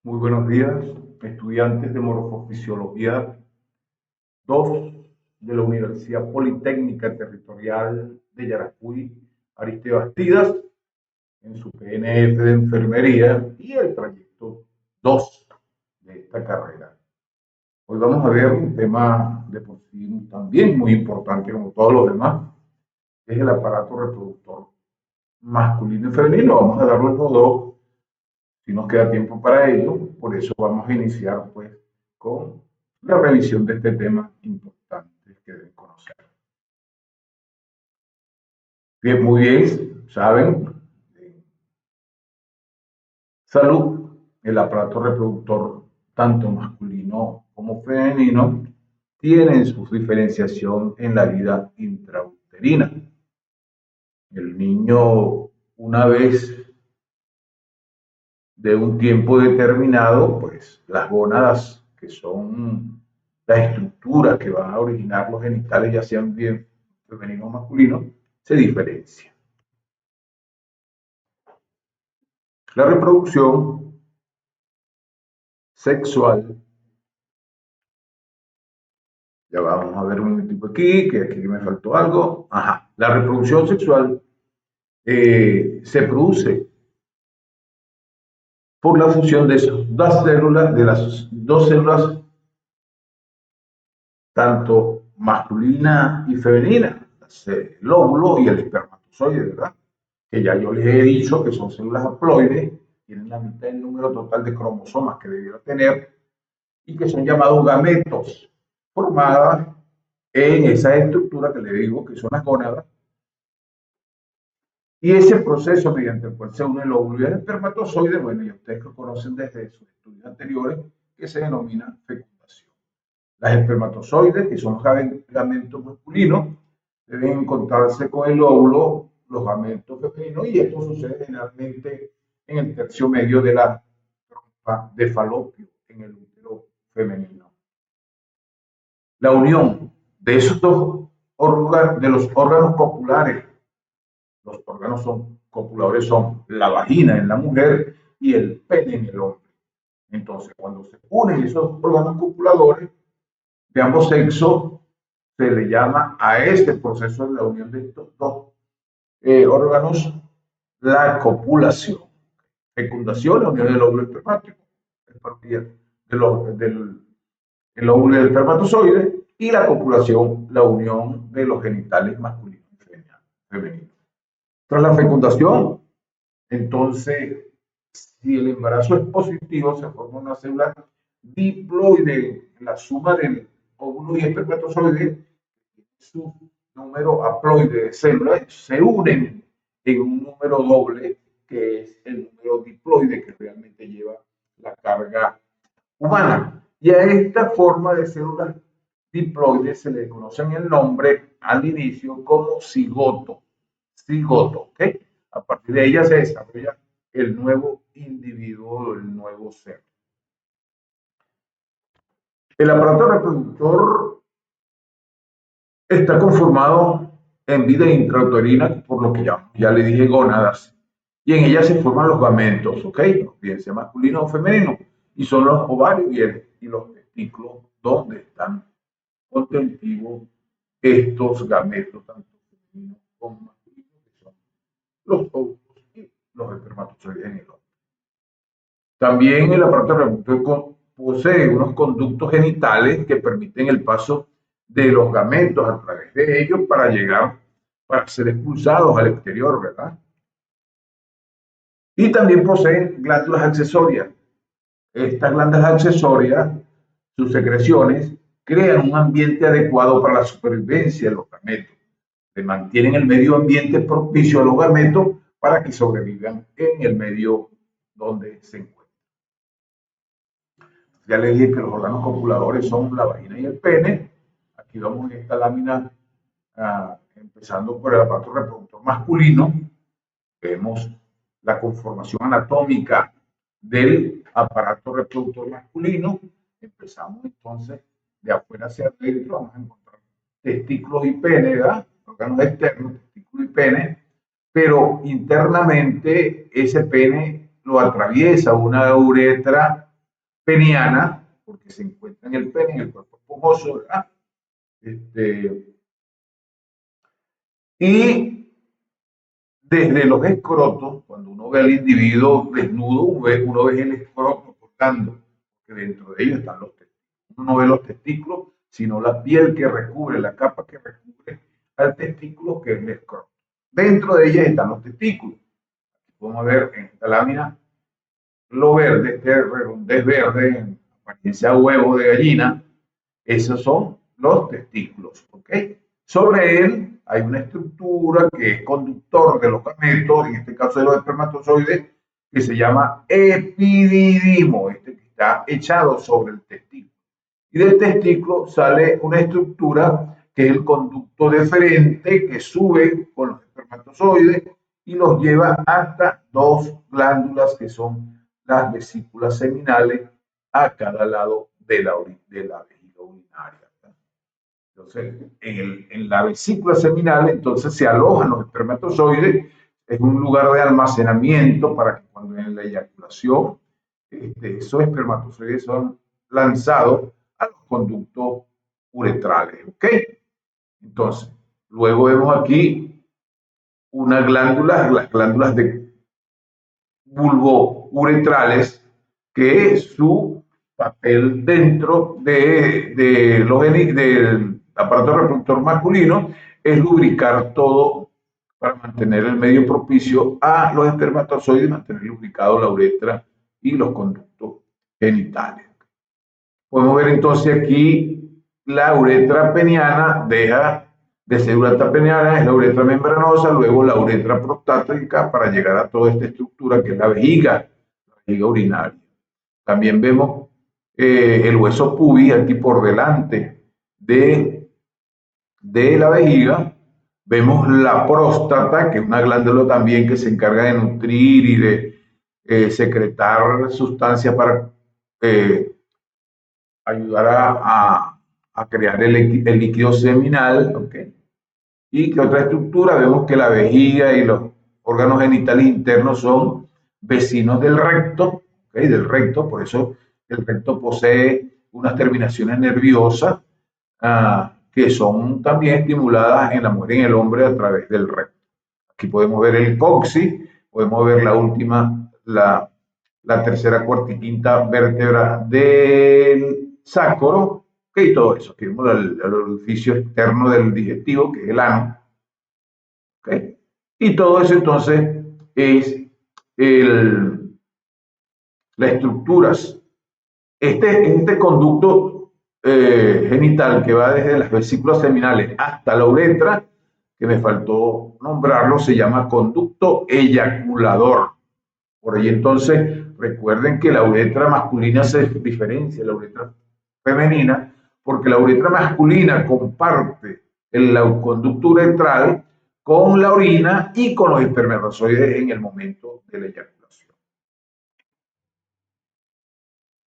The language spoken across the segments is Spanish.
Muy buenos días, estudiantes de Morfofisiología 2 de la Universidad Politécnica Territorial de Yaracuy, Ariste Bastidas, en su PNF de Enfermería y el trayecto 2 de esta carrera. Hoy vamos a ver un tema de por sí también muy importante como todos los demás, que es el aparato reproductor masculino y femenino. Vamos a darlo los dos si nos queda tiempo para ello. Por eso vamos a iniciar pues con la revisión de este tema importante que deben conocer. Bien, muy bien, saben, salud, el aparato reproductor tanto masculino como femenino tienen su diferenciación en la vida intrauterina. El niño, una vez de un tiempo determinado, pues las gónadas, que son la estructura que van a originar los genitales, ya sean bien femeninos o masculinos, se diferencian. La reproducción sexual, ya vamos a ver un momentico aquí, que aquí me faltó algo. Ajá, la reproducción sexual se produce por la fusión de dos células, de las dos células tanto masculina y femenina, el óvulo y el espermatozoide, ¿verdad? Que ya yo les he dicho que son células haploides, tienen la mitad del número total de cromosomas que debiera tener y que son llamados gametos, formadas en esa estructura que le digo que son las gónadas, y ese proceso mediante el cual se une el óvulo y el espermatozoide, bueno, ya ustedes lo conocen desde sus estudios anteriores, que se denomina fecundación. Las espermatozoides, que son los gametos masculinos, deben encontrarse con el óvulo, los gametos femeninos, y esto sucede generalmente en el tercio medio de la trompa de falopio, en el útero femenino. La unión de esos dos órganos, de los órganos copulares, los órganos copuladores son la vagina en la mujer y el pene en el hombre. Entonces, cuando se unen esos órganos copuladores de ambos sexos, se le llama a este proceso de la unión de estos dos órganos la copulación. Fecundación, la unión del óvulo espermático, del óvulo y el espermatozoide, y la copulación, la unión de los genitales masculinos y femeninos. Tras la fecundación, entonces, si el embarazo es positivo, se forma una célula diploide, la suma del óvulo y espermatozoide, su número haploide de células se unen en un número doble, que es el número diploide que realmente lleva la carga humana. Y a esta forma de células diploides se le conoce el nombre al inicio como cigoto. Cigoto, ¿ok? A partir de ella se desarrolla el nuevo individuo, el nuevo ser. El aparato reproductor está conformado en vida intrauterina por lo que ya le dije gónadas, y en ella se forman los gametos, ¿ok? Bien sea masculino o femenino, y son los ovarios y los testículos donde están contentivos estos gametos, tanto femeninos como masculinos, que son los óvulos y los espermatozoides en el hombre. También el aparato reproductor posee unos conductos genitales que permiten el paso de los gametos a través de ellos para ser expulsados al exterior, ¿verdad? Y también poseen glándulas accesorias. Estas glándulas accesorias, sus secreciones, crean un ambiente adecuado para la supervivencia de los gametos. Se mantienen el medio ambiente propicio a los gametos para que sobrevivan en el medio donde se encuentran. Ya les dije que los órganos copuladores son la vagina y el pene. Aquí vamos en esta lámina, empezando por el aparato reproductor masculino. Vemos la conformación anatómica del aparato reproductor masculino. Empezamos entonces de afuera hacia adentro, vamos a encontrar testículos y pene, ¿verdad? Órganos externos, testículos y pene, pero internamente ese pene lo atraviesa una uretra peniana, porque se encuentra en el pene, en el cuerpo esponjoso, ¿verdad? Y desde los escrotos, cuando uno ve al individuo desnudo, uno ve el escroto colgando, que dentro de ellos están los testículos. Uno no ve los testículos, sino la piel que recubre, la capa que recubre al testículo, que es el escroto. Dentro de ellas están los testículos. Aquí podemos ver en esta lámina lo verde, este redondez verde, en apariencia huevo de gallina, esos son los testículos, ¿ok? Sobre él hay una estructura que es conductor de los gametos, en este caso de los espermatozoides, que se llama epididimo, este que está echado sobre el testículo. Y del testículo sale una estructura que es el conducto deferente que sube con los espermatozoides y los lleva hasta dos glándulas que son las vesículas seminales a cada lado de la vejiga urinaria. Entonces, en la vesícula seminal, entonces se alojan los espermatozoides, es un lugar de almacenamiento para que cuando en la eyaculación esos espermatozoides son lanzados a los conductos uretrales. ¿Ok? Entonces, luego vemos aquí unas glándulas, las glándulas de bulbo-uretrales, que es su papel dentro del aparato reproductor masculino es lubricar todo para mantener el medio propicio a los espermatozoides y mantener lubricado la uretra y los conductos genitales. Podemos ver entonces aquí la uretra peniana deja de ser uretra peniana, es la uretra membranosa, luego la uretra prostática para llegar a toda esta estructura que es la vejiga urinaria. También vemos el hueso pubis aquí por delante de la vejiga. Vemos la próstata, que es una glándula también que se encarga de nutrir y de secretar sustancias para ayudar a crear el líquido seminal. ¿Okay? ¿Y qué otra estructura? Vemos que la vejiga y los órganos genitales internos son vecinos del recto, ¿okay? Del recto, por eso el recto posee unas terminaciones nerviosas que son también estimuladas en la mujer y en el hombre a través del recto. Aquí podemos ver el coxis, podemos ver la última, la tercera, cuarta y quinta vértebra del sacro, y todo eso. Aquí vemos el orificio externo del digestivo, que es el ano. ¿Okay? Y todo eso entonces es las estructuras. Este conducto genital que va desde las vesículas seminales hasta la uretra, que me faltó nombrarlo, se llama conducto eyaculador. Por ahí entonces recuerden que la uretra masculina se diferencia de la uretra femenina, porque la uretra masculina comparte el conducto uretral con la orina y con los espermatozoides en el momento de la eyaculación.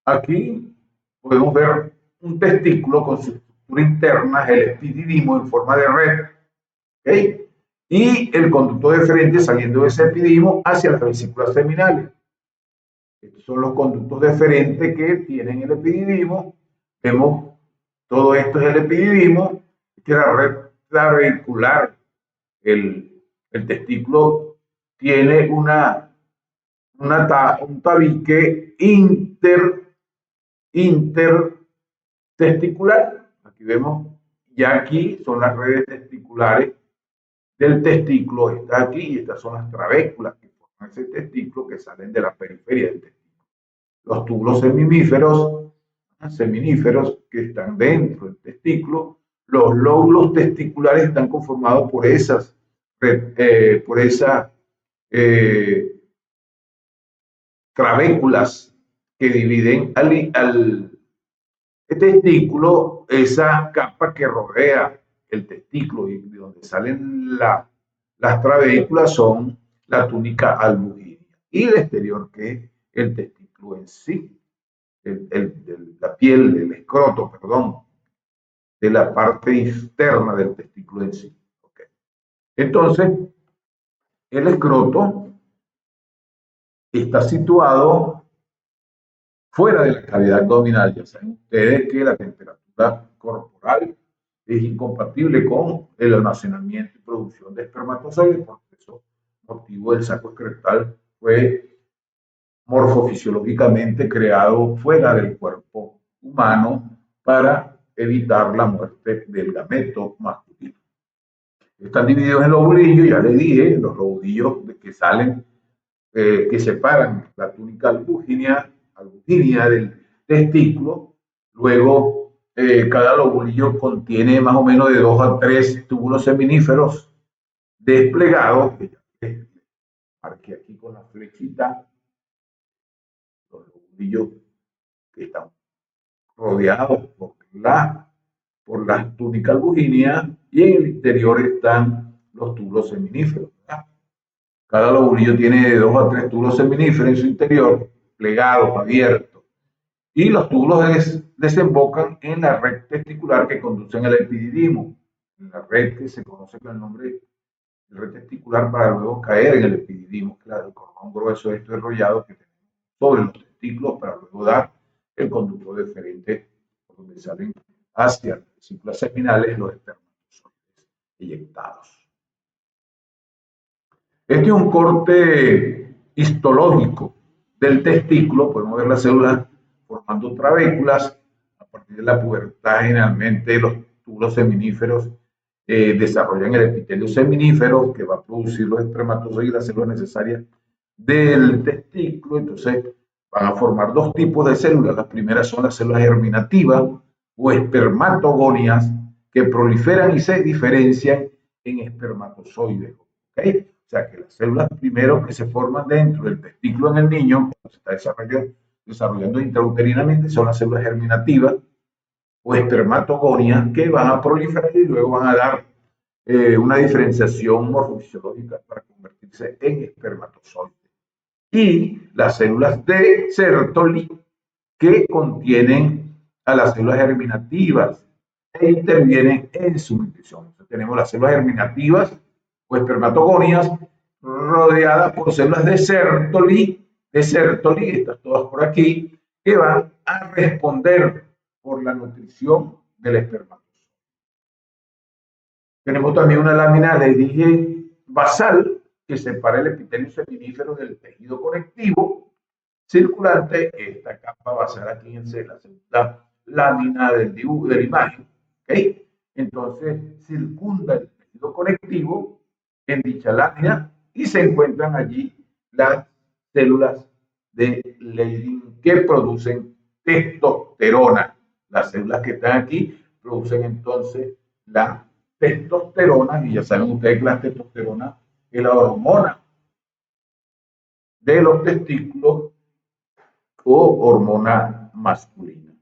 Aquí podemos ver un testículo con su estructura interna, el epididimo en forma de red, ¿okay? Y el conducto deferente saliendo de ese epididimo hacia las vesículas seminales. Estos son los conductos deferentes que tienen el epididimo. Vemos todo esto es el epididimo, que la red trabecular, el testículo tiene un tabique intertesticular. Aquí vemos, ya aquí son las redes testiculares del testículo, está aquí, y estas son las trabéculas que forman ese testículo que salen de la periferia del testículo. Los túbulos seminíferos que están dentro del testículo, los lóbulos testiculares están conformados por esas trabéculas que dividen al testículo, esa capa que rodea el testículo y de donde salen las trabéculas son la túnica albuginia y el exterior que es el testículo en sí, la piel, el escroto, perdón, de la parte externa del testículo en sí. Okay. Entonces, el escroto está situado fuera de la cavidad abdominal. Ya saben ustedes que la temperatura corporal es incompatible con el almacenamiento y producción de espermatozoides, por eso motivo del saco excretal fue morfofisiológicamente creado fuera del cuerpo humano para evitar la muerte del gameto masculino. Están divididos en lobulillos, ya les dije, los lobulillos que salen, que separan la túnica albúgina del testículo. Luego, cada lobulillo contiene más o menos de 2 a 3 túbulos seminíferos desplegados, que ya marqué aquí con la flechita, los lobulillos que están rodeados por la túnica albugínea, y en el interior están los túbulos seminíferos, ¿verdad? Cada lobulillo tiene de 2 a 3 túbulos seminíferos en su interior, plegados, abiertos, y los túbulos desembocan en la red testicular que conduce al epididimo, en la red que se conoce con el nombre de red testicular, para luego caer en el epididimo, claro, el cordón grueso esto enrollado que tenemos sobre los testículos para luego dar el conducto deferente por donde salen hacia las vesículas seminales los espermatozoides eyectados. Este es un corte histológico del testículo. Podemos ver las células formando trabéculas. A partir de la pubertad, generalmente los túbulos seminíferos desarrollan el epitelio seminífero que va a producir los espermatozoides y las células necesarias del testículo. Entonces van a formar dos tipos de células. Las primeras son las células germinativas o espermatogonias, que proliferan y se diferencian en espermatozoides. ¿Okay? O sea que las células primero que se forman dentro del testículo en el niño, cuando se está desarrollando intrauterinamente, son las células germinativas o espermatogonias, que van a proliferar y luego van a dar una diferenciación morfofisiológica para convertirse en espermatozoides. Y las células de Sertoli, que contienen a las células germinativas e intervienen en su nutrición. Entonces, tenemos las células germinativas o espermatogonias rodeadas por células de Sertoli, estas todas por aquí, que van a responder por la nutrición del espermatozoide. Tenemos también una lámina, le dije, basal, que separa el epitelio seminífero del tejido conectivo circulante. Esta capa basal aquí en la segunda lámina del dibujo de la imagen, ¿okay? Entonces circunda el tejido conectivo en dicha lámina y se encuentran allí las células de Leydig que producen testosterona. Las células que están aquí producen entonces la testosterona, y ya saben ustedes que la testosterona es la hormona de los testículos o hormona masculina.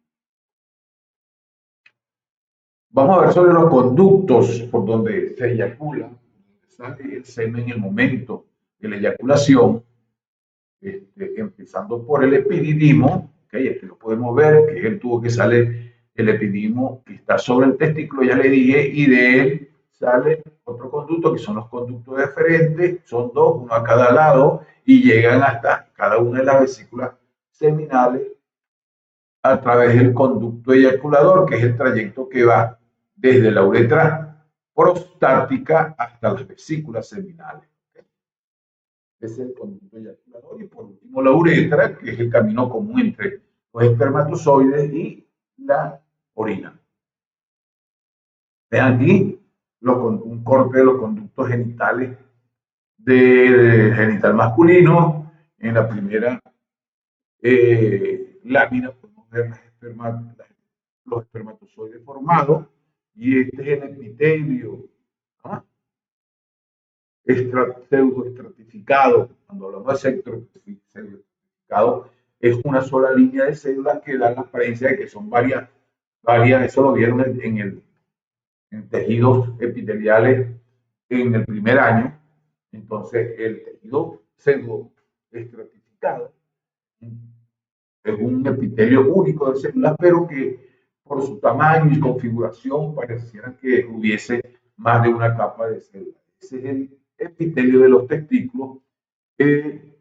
Vamos a ver sobre los conductos por donde se eyacula, donde sale el semen en el momento de la eyaculación, empezando por el epididimo, ¿okay? Aquí lo podemos ver, que es el tubo que sale el epididimo, que está sobre el testículo, ya le dije, y de él sale otro conducto, que son los conductos deferentes, son dos, uno a cada lado, y llegan hasta cada una de las vesículas seminales a través del conducto eyaculador, que es el trayecto que va desde la uretra prostática hasta las vesículas seminales. Es el conducto eyaculador. Y por último la uretra, que es el camino común entre los espermatozoides y la orina. Vean aquí un corte de los conductos genitales del genital masculino. En la primera lámina podemos ver los espermatozoides formados, y este es el epitelio pseudoestratificado. Cuando hablamos de pseudoestratificado, es una sola línea de células que dan la apariencia de que son varias, eso lo vieron en tejidos epiteliales en el primer año. Entonces, el tejido pseudoestratificado es un epitelio único de células, pero que por su tamaño y configuración pareciera que hubiese más de una capa de células. Ese es el epitelio de los testículos, que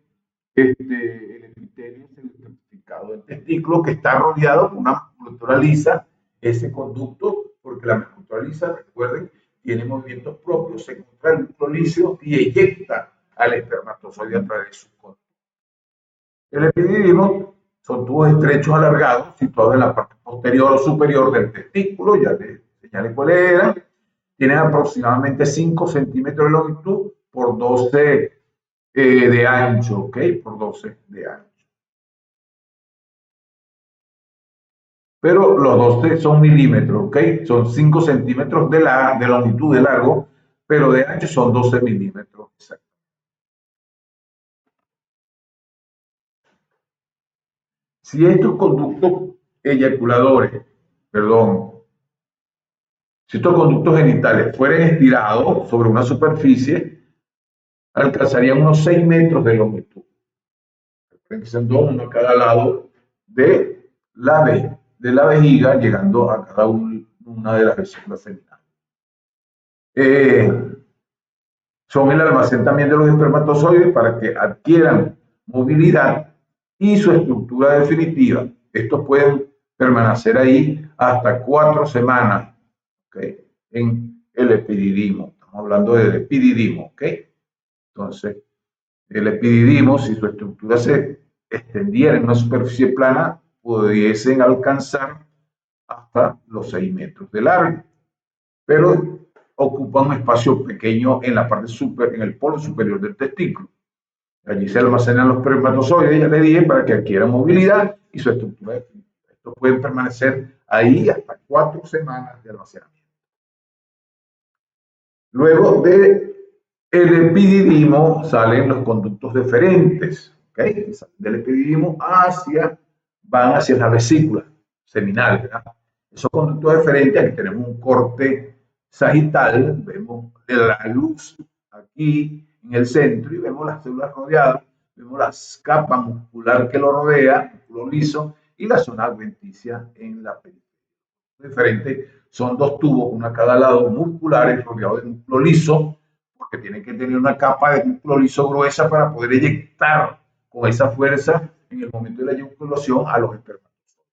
el epitelio certificado del testículo, que está rodeado por una musculatura lisa, ese conducto, porque la musculatura lisa, recuerden, tiene movimientos propios, se contrae el músculo liso y eyecta al espermatozoide a través de su conducto. El epididimo son tubos estrechos alargados situados en la parte posterior o superior del testículo, ya les señalé cuál era. Tienen aproximadamente 5 centímetros de longitud por 12 de ancho, ¿ok? Por 12 de ancho. Pero los 12 son milímetros, ¿ok? Son 5 centímetros de longitud de largo, pero de ancho son 12 milímetros. Exacto. Si estos conductos eyaculadores, perdón, si estos conductos genitales fueran estirados sobre una superficie, alcanzarían unos 6 metros de longitud. Recuerden que son dos, uno a cada lado de la vejiga, llegando a cada una de las vesículas seminales. Son el almacén también de los espermatozoides para que adquieran movilidad y su estructura definitiva. Estos pueden permanecer ahí hasta 4 semanas, ¿okay? En el epididimo. Estamos hablando del epididimo, ¿ok? Entonces, el epididimo, si su estructura se extendiera en una superficie plana, pudiesen alcanzar hasta los 6 metros de largo, pero ocupa un espacio pequeño en la parte en el polo superior del testículo. Allí se almacenan los espermatozoides, ya le dije, para que adquieran movilidad y su estructura definitiva. Estos pueden permanecer ahí hasta 4 semanas de almacenamiento. Luego de el epididimo salen los conductos deferentes, ¿okay? Del epididimo van hacia la vesícula seminal, ¿verdad? Esos conductos deferentes, aquí tenemos un corte sagital, vemos la luz aquí en el centro y vemos las células rodeadas, vemos la capa muscular que lo rodea, músculo liso, y la zona adventicia en la periferia. Diferente, son dos tubos, uno a cada lado, musculares, rodeados de músculo liso, porque tienen que tener una capa de músculo liso gruesa para poder eyectar con esa fuerza en el momento de la eyaculación a los espermatozoides.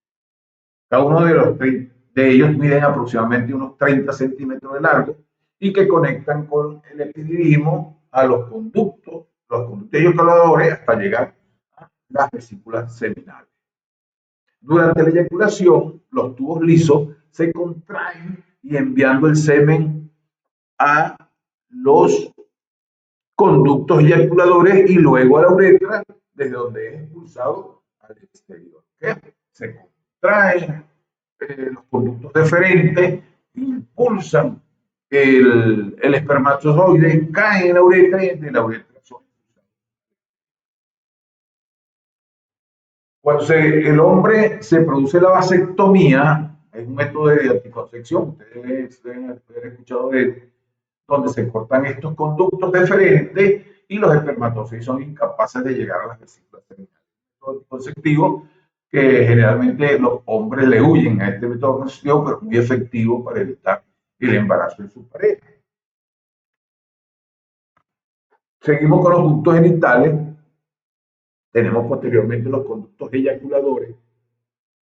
Cada uno de ellos miden aproximadamente unos 30 centímetros de largo y que conectan con el epididimo a los conductos eyaculadores hasta llegar a las vesículas seminales. Durante la eyaculación, los tubos lisos se contraen y enviando el semen a los conductos eyaculadores y luego a la uretra, desde donde es expulsado al exterior. ¿Okay? Se contraen los conductos deferentes, impulsan el espermatozoide, cae en la uretra y de la uretra son expulsados. Cuando el hombre se produce la vasectomía, es un método de anticoncepción, ustedes deben haber escuchado de él, donde se cortan estos conductos deferentes y los espermatozoides son incapaces de llegar a las vesículas seminales. Método anticonceptivo que generalmente los hombres le huyen a este método anticonceptivo, pero es muy efectivo para evitar el embarazo de su pareja. Seguimos con los ductos genitales. Tenemos posteriormente los conductos eyaculadores.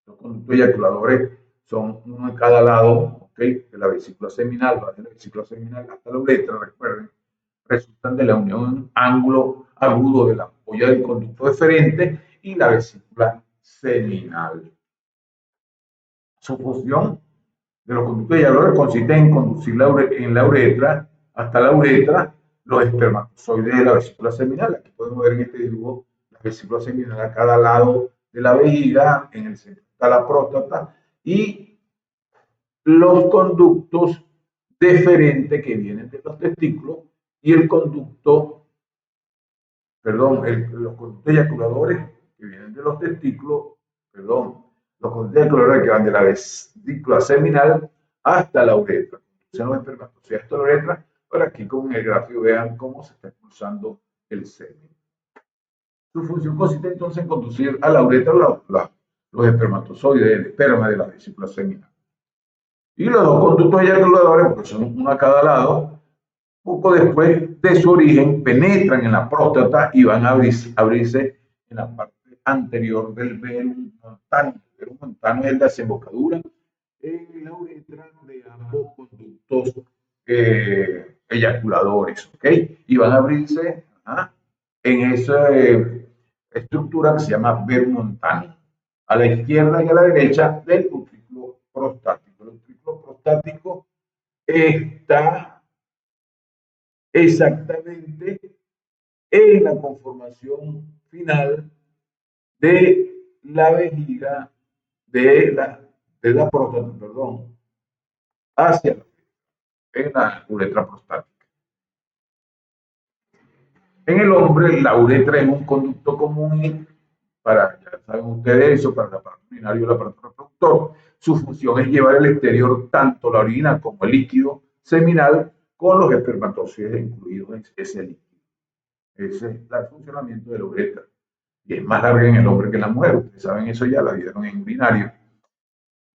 Los conductos eyaculadores son uno en cada lado, ¿okay? De la vesícula seminal, de la vesícula seminal hasta la uretra, recuerden, resultan de la unión ángulo agudo de la ampolla del conducto deferente y la vesícula seminal. Su función de los conductos eyaculadores consiste en conducir en la uretra hasta la uretra los espermatozoides de la vesícula seminal. Aquí podemos ver en este dibujo la vesícula seminal a cada lado de la vejiga, en el centro está la próstata y los conductos deferentes que vienen de los testículos y el conducto, los conductos eyaculadores que vienen de los testículos, los conductos eyaculadores que van de la vesícula seminal hasta la uretra. Se nos espermatozoides hasta la uretra, para aquí con el gráfico vean cómo se está expulsando el semen. Su función consiste entonces en conducir a la uretra los espermatozoides, el esperma de la vesícula seminal. Y los dos conductos eyaculadores, porque son uno a cada lado, poco después de su origen, penetran en la próstata y van a abrirse en la parte anterior del verum montano. El verum montano es la desembocadura en la uretra de ambos conductos eyaculadores, ¿ok? Y van a abrirse en esa estructura que se llama verum montano, a la izquierda y a la derecha del utrículo prostático. El utrículo prostático está exactamente en la conformación final de la vejiga de la próstata, perdón, hacia la uretra prostática. En el hombre, la uretra es un conducto común para, ya saben ustedes eso, para el aparato urinario y el aparato reproductor. Su función es llevar al exterior tanto la orina como el líquido seminal con los espermatozoides incluidos en ese líquido. Ese es el funcionamiento de la uretra. Y es más larga en el hombre que en la mujer. Ustedes saben eso ya, la vieron en urinario.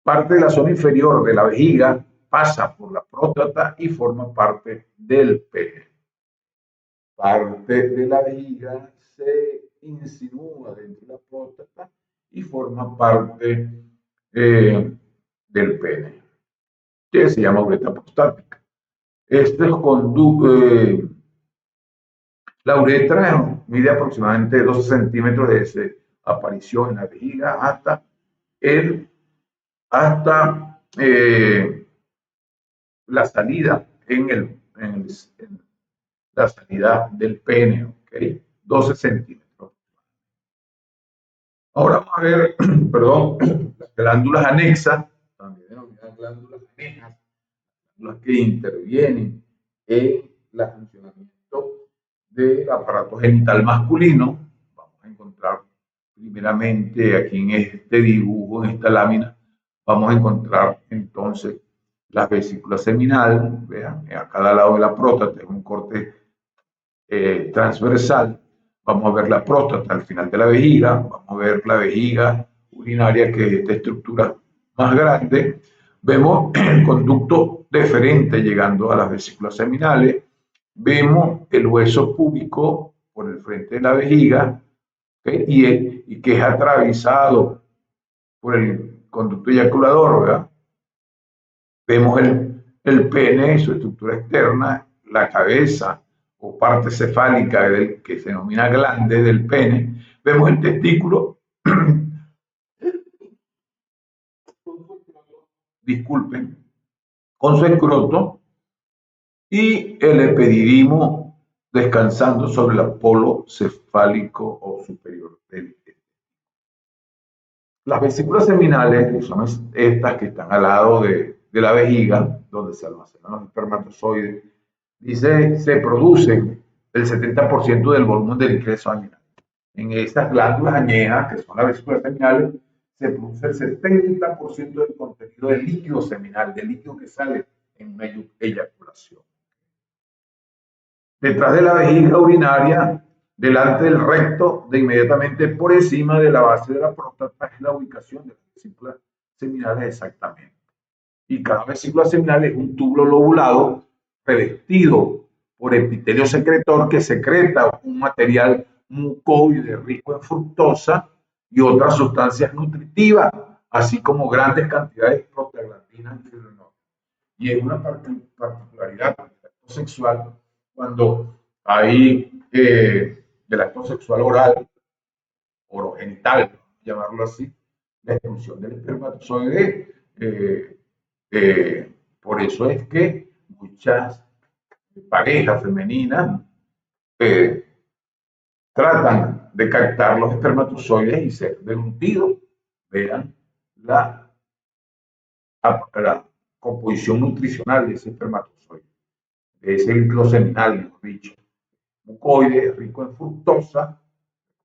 Parte de la zona inferior de la vejiga pasa por la próstata y forma parte del pene. Parte de la vejiga se insinúa dentro de la próstata y forma parte del pene, que se llama uretra prostática. Este la uretra mide aproximadamente 12 centímetros desde aparición en la vejiga hasta la salida en la salida del pene, ¿ok? 12 centímetros. Ahora vamos a ver, perdón, las glándulas anexas, también denominadas glándulas anejas, las que intervienen en el funcionamiento del aparato genital masculino. Vamos a encontrar primeramente aquí en este dibujo, en esta lámina, vamos a encontrar entonces las vesículas seminales, vean, a cada lado de la próstata es un corte transversal. Vamos a ver la próstata al final de la vejiga, vamos a ver la vejiga urinaria, que es esta estructura más grande. Vemos el conducto deferente llegando a las vesículas seminales. Vemos el hueso púbico por el frente de la vejiga, ¿okay? y que es atravesado por el conducto eyaculador, ¿verdad? Vemos el pene, su estructura externa, la cabeza o parte cefálica que se denomina glande del pene. Vemos el testículo, disculpen, con su escroto y el epididimo descansando sobre el polo cefálico o superior del pene. Las vesículas seminales, que son estas que están al lado de la vejiga, donde se almacenan los espermatozoides, dice, se producen el 70% del volumen del líquido seminal. En estas glándulas añejas, que son las vesículas seminales, se produce el 70% del contenido del líquido seminal, del líquido que sale en una eyaculación. Detrás de la vejiga urinaria, delante del recto, de inmediatamente por encima de la base de la próstata, es la ubicación de las vesículas seminales exactamente. Y cada vesícula seminal es un túbulo lobulado revestido por epitelio secretor que secreta un material mucoide rico en fructosa y otras sustancias nutritivas, así como grandes cantidades de prostaglandinas y fibrinógenos. Y es una particularidad del acto sexual cuando hay del acto sexual oral, orogenital, llamarlo así, la expulsión del espermatozoide. Por eso es que muchas parejas femeninas tratan de captar los espermatozoides y ser deglutidos. Vean la composición nutricional de ese espermatozoide, de ese líquido seminal, mejor dicho. Mucoide, rico en fructosa.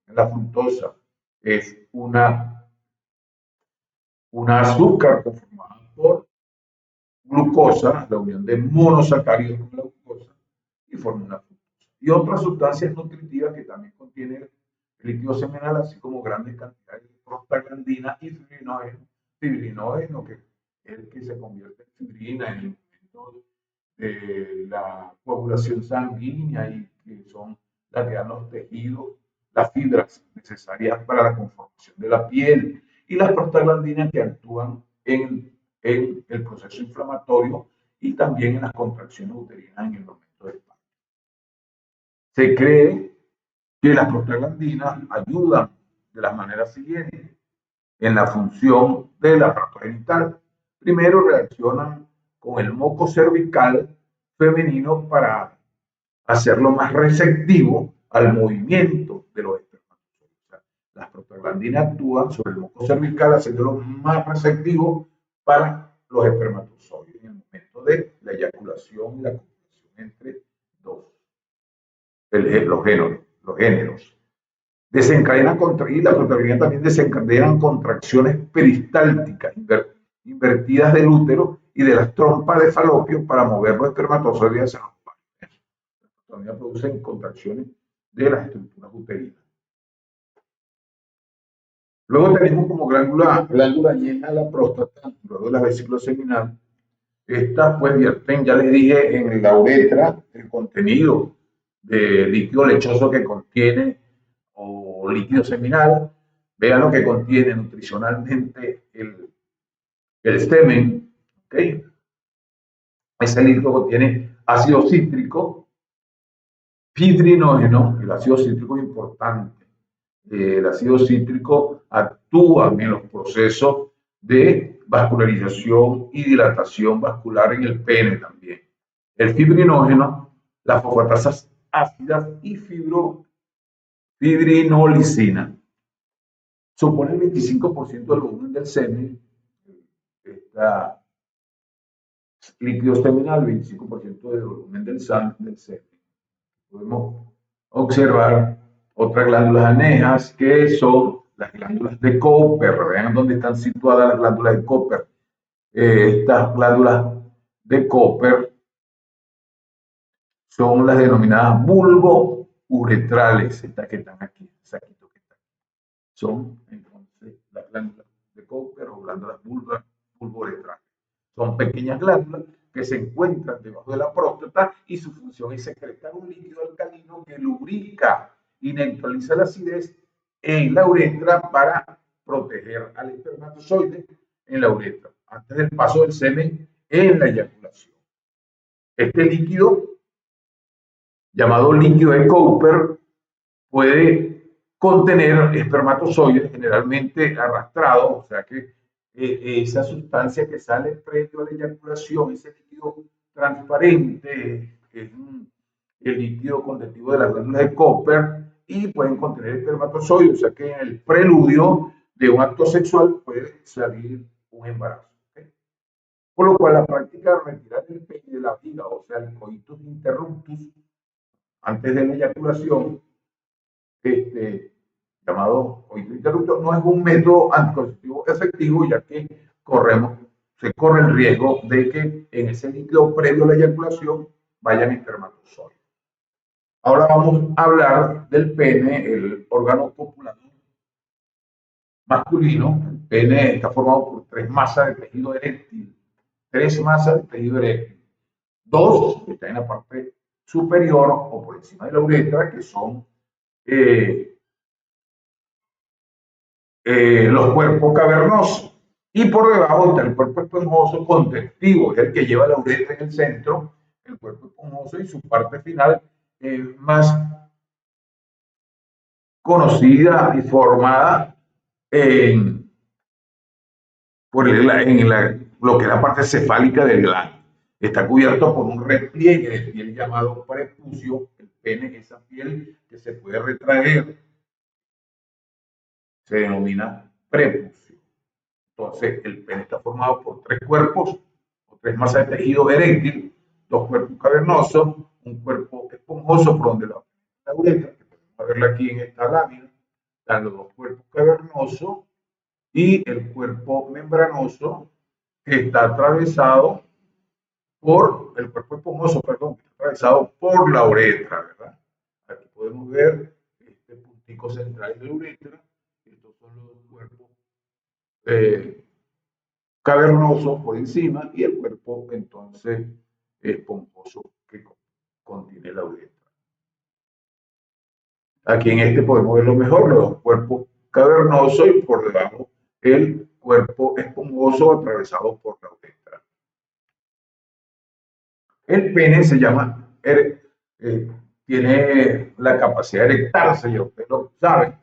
La fructosa es una azúcar conformada por glucosa, la unión de monosacáridos con la glucosa, y forma una fructosa. Y otras sustancias nutritivas que también contienen el líquido seminal, así como grandes cantidades de prostaglandina y fibrinógeno, que es el que se convierte en fibrina en el momento de la coagulación sanguínea y que son las que dan los tejidos, las fibras necesarias para la conformación de la piel y las prostaglandinas que actúan en el proceso inflamatorio y también en las contracciones uterinas en el momento del parto. Se cree que las prostaglandinas ayudan de las maneras siguientes en la función del aparato genital. Primero, reaccionan con el moco cervical femenino para hacerlo más receptivo al movimiento de los espermatozoides. O sea, las prostaglandinas actúan sobre el moco cervical haciéndolo más receptivo para los espermatozoides en el momento de la eyaculación y la copulación entre los géneros. Y la prostaglandina también desencadenan contracciones peristálticas invertidas del útero y de las trompas de falopio para mover los espermatozoides hacia los ovarios. También producen contracciones de las estructuras uterinas. Luego tenemos como glándula aneja la próstata, luego de la vesícula seminal. Estas pues vierten, ya les dije, en la uretra el contenido de líquido lechoso que contiene o líquido seminal. Vean lo que contiene nutricionalmente el semen, ¿okay? Ese líquido contiene ácido cítrico, fibrinógeno. El ácido cítrico es importante. El ácido cítrico actúa en los procesos de vascularización y dilatación vascular en el pene también. El fibrinógeno, las fosfatasas ácidas y fibrinolicina. Supone el 25% del volumen del semen. Está líquido seminal, 25% del volumen del semen. Podemos observar otras glándulas anejas que son las glándulas de Cooper. Vean dónde están situadas las glándulas de Cooper. Estas glándulas de Cooper son las denominadas bulbo-uretrales, estas que están aquí, saquito que están aquí. Son entonces las glándulas de Cooper o glándulas bulbo-uretrales. Son pequeñas glándulas que se encuentran debajo de la próstata y su función es secretar un líquido alcalino que lubrica y neutraliza la acidez en la uretra para proteger al espermatozoide en la uretra antes del paso del semen en la eyaculación. Este líquido, llamado líquido de Cooper, puede contener espermatozoides generalmente arrastrados, o sea que esa sustancia que sale previo a la eyaculación, ese líquido transparente, es el líquido contenido de las glándulas de Cooper, y pueden contener espermatozoides, o sea que en el preludio de un acto sexual puede salir un embarazo. ¿Okay? Por lo cual la práctica de retirar el pene de la vejiga, o sea, el coitus interruptus, antes de la eyaculación, llamado coito interrupto, no es un método anticonceptivo efectivo, ya que se corre el riesgo de que en ese líquido previo a la eyaculación vayan espermatozoides. Ahora vamos a hablar del pene, el órgano copulador masculino. El pene está formado por 3 masas de tejido eréctil. 3 masas de tejido eréctil. 2 que están en la parte superior o por encima de la uretra, que son los cuerpos cavernosos. Y por debajo está el cuerpo esponjoso conectivo, es el que lleva la uretra en el centro, el cuerpo esponjoso, y su parte final más conocida y formada lo que es la parte cefálica del glande. Está cubierto por un repliegue de piel llamado prepucio. El pene, esa piel que se puede retraer, se denomina prepucio. Entonces, el pene está formado por 3 cuerpos, o 3 masas de tejido eréctil, 2 cuerpos cavernosos, un cuerpo esponjoso por donde la uretra, que podemos verla aquí en esta lámina. Están los 2 cuerpos cavernosos y el cuerpo membranoso, que está atravesado por el cuerpo esponjoso, perdón, que está atravesado por la uretra, ¿verdad? Aquí podemos ver este puntico central de la uretra. Estos son los cuerpos cavernoso por encima y el cuerpo entonces esponjoso que contiene la uretra. Aquí en este podemos verlo mejor, los dos cuerpos cavernosos y por debajo el cuerpo esponjoso atravesado por la uretra. El pene se llama, tiene la capacidad de erectarse, ya ustedes lo saben,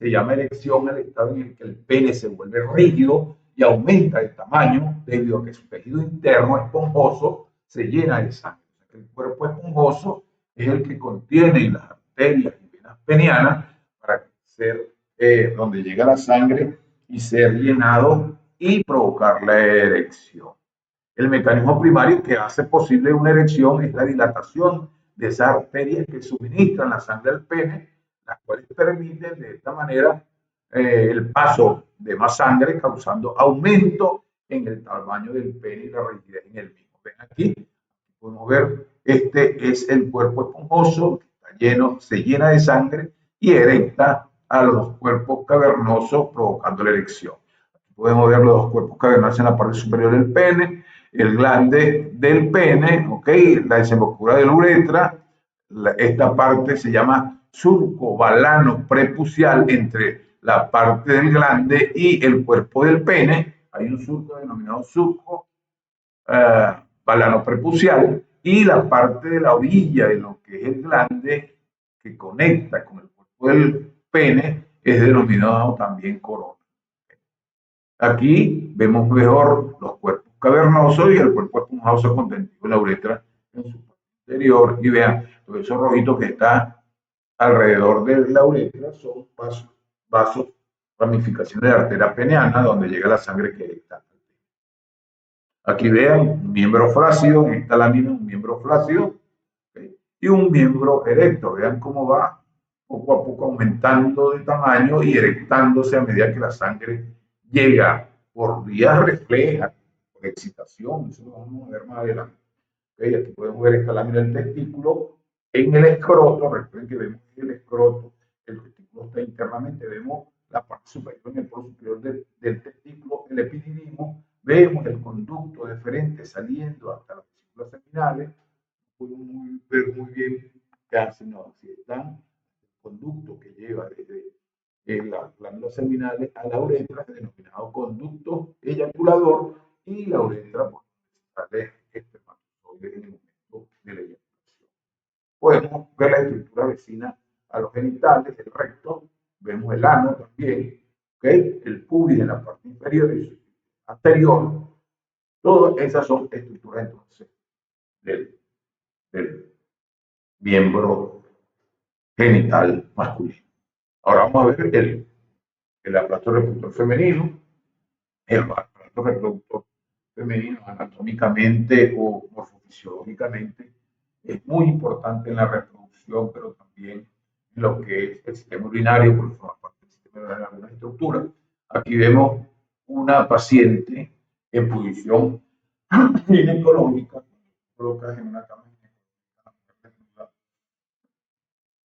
se llama erección el estado en el que el pene se vuelve rígido y aumenta de tamaño debido a que su tejido interno esponjoso se llena de sangre. El cuerpo esponjoso es el que contiene las arterias y venas penianas para ser donde llega la sangre y ser llenado y provocar la erección. El mecanismo primario que hace posible una erección es la dilatación de esas arterias que suministran la sangre al pene, las cuales permiten de esta manera el paso de más sangre, causando aumento en el tamaño del pene y la rigidez en el mismo. Ven aquí, podemos ver, este es el cuerpo esponjoso, que está lleno, se llena de sangre y erecta a los cuerpos cavernosos, provocando la erección. Aquí podemos ver los dos cuerpos cavernosos en la parte superior del pene, el glande del pene, ¿okay? La desembocadura de la uretra, esta parte se llama surco balano prepucial entre la parte del glande y el cuerpo del pene. Hay un surco denominado surco balano prepucial y la parte de la orilla de lo que es el glande que conecta con el cuerpo del pene es denominado también corona. Aquí vemos mejor los cuerpos cavernosos y el cuerpo esponjoso contenido en la uretra en su parte interior. Y vean, todo eso rojito que está alrededor de la uretra son vasos, ramificaciones de arteria peniana donde llega la sangre que está. Aquí vean un miembro flácido, en esta lámina un miembro flácido, ¿okay? Y un miembro erecto. Vean cómo va poco a poco aumentando de tamaño y erectándose a medida que la sangre llega por vías reflejas, por excitación. Eso lo vamos a ver más adelante. ¿Okay? Aquí podemos ver esta lámina del testículo en el escroto. Recuerden que vemos el escroto, el testículo está internamente, vemos la parte superior en el polo superior del testículo, el epididimo, vemos el conducto deferente saliendo hasta las vesículas seminales. Podemos ver muy bien qué hacen, no, si están el conducto que lleva desde las glándulas seminales a la uretra, denominado conducto eyaculador, y la uretra por donde sale espermatozoide en el momento de la eyaculación. Podemos ver la estructura vecina a los genitales, el recto, vemos el ano también, ¿okay? El pubis en la parte inferior y anterior. Todas esas son estructuras entonces del miembro genital masculino. Ahora vamos a ver el aparato reproductor femenino. El aparato reproductor femenino, anatómicamente o morfofisiológicamente, es muy importante en la reproducción, pero también en lo que es el sistema urinario, porque forma parte del sistema urinario en algunas estructuras. Aquí vemos una paciente en posición ginecológica, colocada en una cama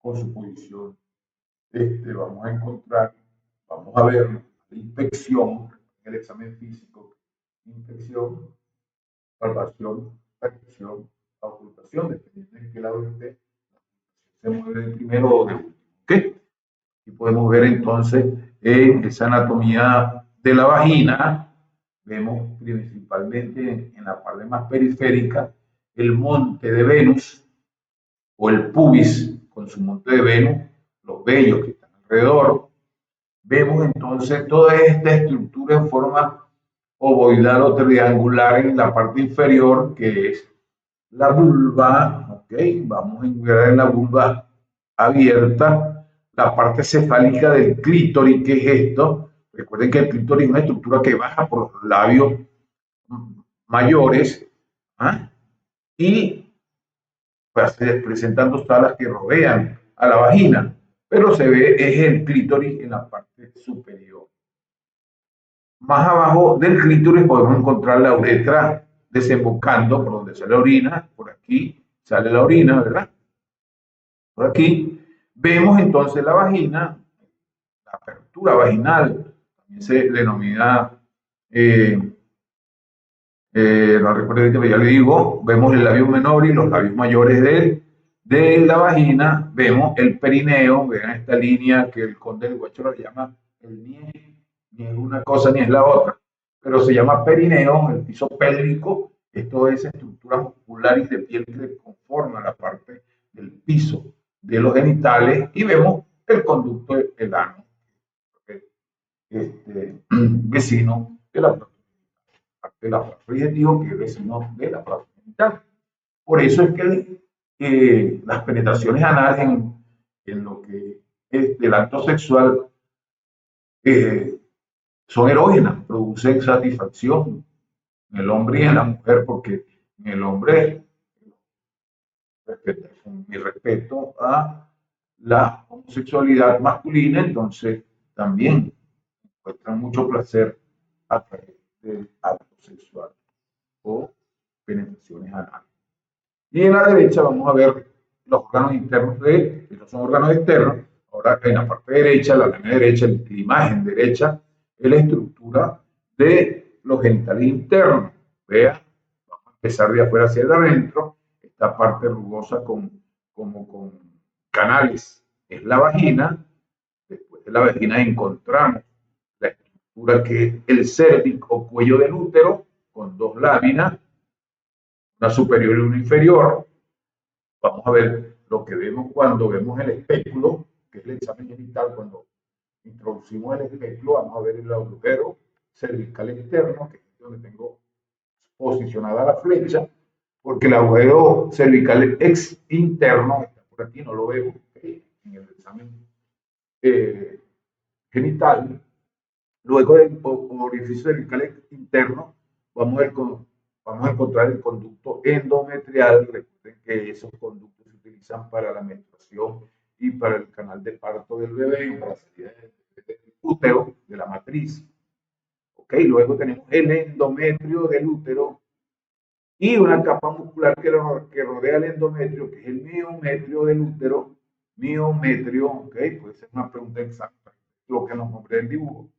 con su posición. Vamos a encontrar, vamos a ver la inspección, el examen físico, inspección, palpación, percusión, ocultación, dependiendo de qué lado esté, se mueve de primero o de último. ¿Okay? Y podemos ver entonces en esa anatomía de la vagina, vemos principalmente en la parte más periférica el monte de Venus o el pubis con su monte de Venus, los vellos que están alrededor. Vemos entonces toda esta estructura en forma ovoidal o triangular en la parte inferior, que es la vulva, ¿ok? Vamos a mirar en la vulva abierta, la parte cefálica del clítoris, que es esto. Recuerden que el clítoris es una estructura que baja por los labios mayores, ¿ah? Y pues, presentan dos alas que rodean a la vagina, pero se ve es el clítoris en la parte superior. Más abajo del clítoris podemos encontrar la uretra desembocando por donde sale la orina, por aquí sale la orina, ¿verdad? Por aquí vemos entonces la vagina, la apertura vaginal, también se denomina, no recuerdo ahorita, pero ya le digo, vemos el labio menor y los labios mayores de la vagina vemos el perineo, vean esta línea que el conde del Guacharo le llama el nie, ni es una cosa ni es la otra, pero se llama perineo, el piso pélvico, esto es estructura muscular y de piel que conforma la parte del piso de los genitales y vemos el conducto del ano, vecino de la aparato digestivo que es vecino de la parte genital. Por eso es que las penetraciones anales en lo que es del acto sexual eh, son erógenas, producen satisfacción en el hombre y en la mujer, porque en el hombre, con mi respeto a la homosexualidad masculina, entonces también encuentran mucho placer a través del acto sexual o penetraciones anales. Y en la derecha vamos a ver los órganos internos de, estos son órganos externos. Ahora en la parte derecha, la lámina derecha, la imagen derecha, es la estructura de los genitales internos. Vean, vamos a empezar de afuera hacia adentro. Esta parte rugosa como con canales es la vagina. Después de la vagina encontramos la estructura que es el cérvix o cuello del útero con dos láminas, una superior y una inferior. Vamos a ver lo que vemos cuando vemos el espéculo, que es el examen genital. Cuando introducimos el espéculo, vamos a ver el agujero cervical externo, que es donde tengo posicionada la flecha, porque el agujero cervical interno está por aquí, no lo vemos en el examen genital. Luego del orificio cervical interno, vamos a encontrar el conducto endometrial. Recuerden que esos conductos se utilizan para la menstruación y para el canal de parto del bebé y para la salida del útero, de la matriz. ¿Okay? Luego tenemos el endometrio del útero y una capa muscular que rodea el endometrio, que es el miometrio del útero. Miometrio, ¿okay? Puede ser una pregunta exacta, lo que nos muestra el dibujo.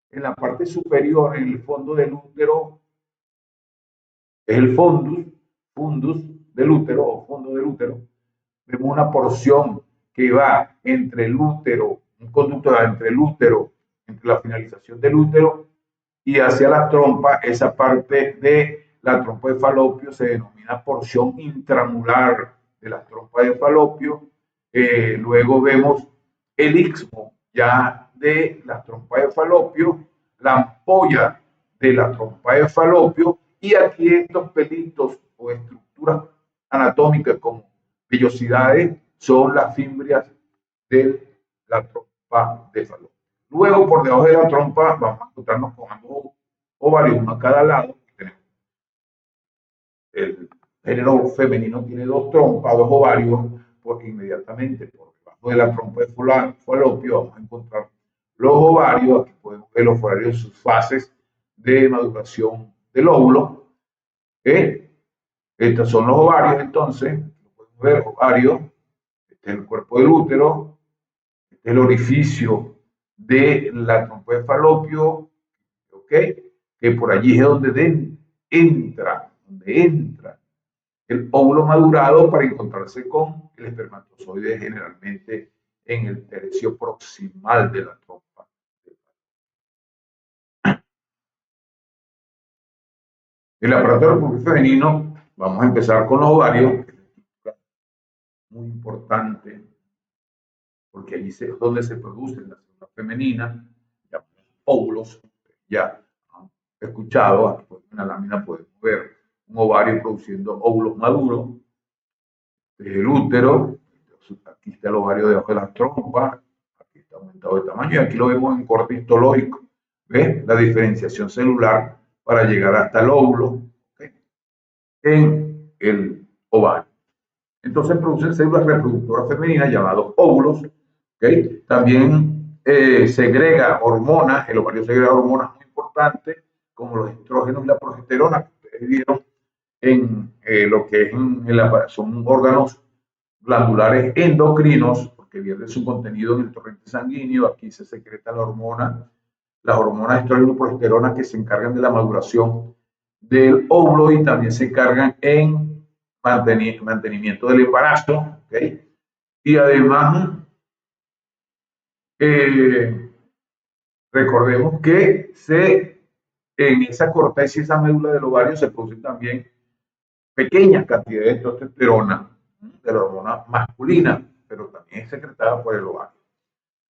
En la parte superior, en el fondo del útero, es el fundus del útero o fondo del útero. Vemos una porción que va entre el útero, un conducto va entre el útero, entre la finalización del útero y hacia la trompa. Esa parte de la trompa de falopio se denomina porción intramural de la trompa de falopio. Luego vemos el istmo ya de la trompa de falopio, la ampolla de la trompa de falopio y aquí estos pelitos o estructuras anatómicas como vellosidades son las fimbrias de la trompa de falopio. Luego, por debajo de la trompa, vamos a encontrarnos con ambos ovarios, uno a cada lado. El género femenino tiene dos trompas, dos ovarios, porque inmediatamente por debajo de la trompa de falopio vamos a encontrar los ovarios. Aquí podemos ver los ovarios en sus fases de maduración del óvulo. Estos son los ovarios, entonces, podemos ver ovarios. Este es el cuerpo del útero, este es el orificio de la trompa de falopio, ¿ok? Que por allí es donde entra el óvulo madurado para encontrarse con el espermatozoide, generalmente en el tercio proximal de la trompa. El aparato reproductivo femenino, vamos a empezar con los ovarios, muy importante, porque allí es donde se producen las células femeninas, óvulos. Ya han escuchado, aquí en la lámina podemos ver un ovario produciendo óvulos maduros, el útero, aquí está el ovario debajo de la trompa, aquí está aumentado de tamaño y aquí lo vemos en corte histológico. ¿Ves? La diferenciación celular para llegar hasta el óvulo, ¿okay? En el ovario. Entonces producen células reproductoras femeninas llamadas óvulos. ¿Okay? También segrega hormonas, el ovario segrega hormonas muy importantes, como los estrógenos y la progesterona, que ustedes vieron en lo que es son órganos glandulares endocrinos, porque viene su contenido en el torrente sanguíneo. Aquí se secreta las hormonas estrógeno y progesterona que se encargan de la maduración del óvulo y también se encargan en mantenimiento del embarazo, ¿okay? Y además, recordemos que en esa corteza y esa médula del ovario se producen también pequeñas cantidades de testosterona, de la hormona masculina, pero también es secretada por el ovario,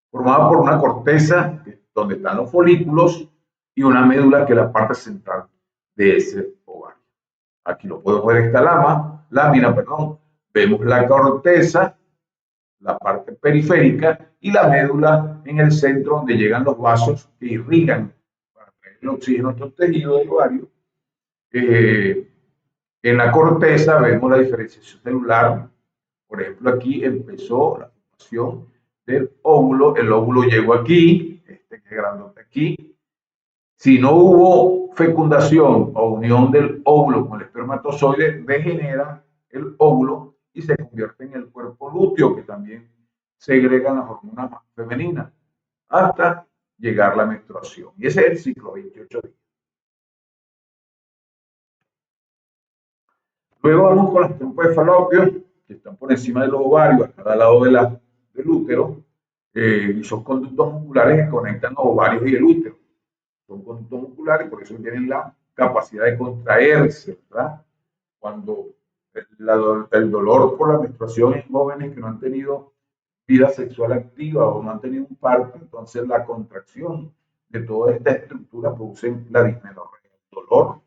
formada por una corteza donde están los folículos y una médula que es la parte central de ese ovario. Aquí lo podemos ver esta lámina, vemos la corteza, la parte periférica y la médula en el centro donde llegan los vasos que irrigan para traer el oxígeno a estos tejidos del ovario. En la corteza vemos la diferenciación celular. Por ejemplo, aquí empezó la formación del óvulo. El óvulo llegó aquí, este que es grandote aquí. Si no hubo fecundación o unión del óvulo con el espermatozoide, degenera el óvulo y se convierte en el cuerpo lúteo, que también segregan las hormonas femeninas, hasta llegar a la menstruación. Y ese es el ciclo, 28 días. Luego vamos con las trompas de falopio, que están por encima de los ovarios, a cada lado del útero, y son conductos musculares que conectan los ovarios y el útero. Son conductos musculares, por eso tienen la capacidad de contraerse, ¿verdad? Cuando el dolor por la menstruación en jóvenes que no han tenido vida sexual activa o no han tenido un parto, entonces la contracción de toda esta estructura produce la dismenorrea, el dolor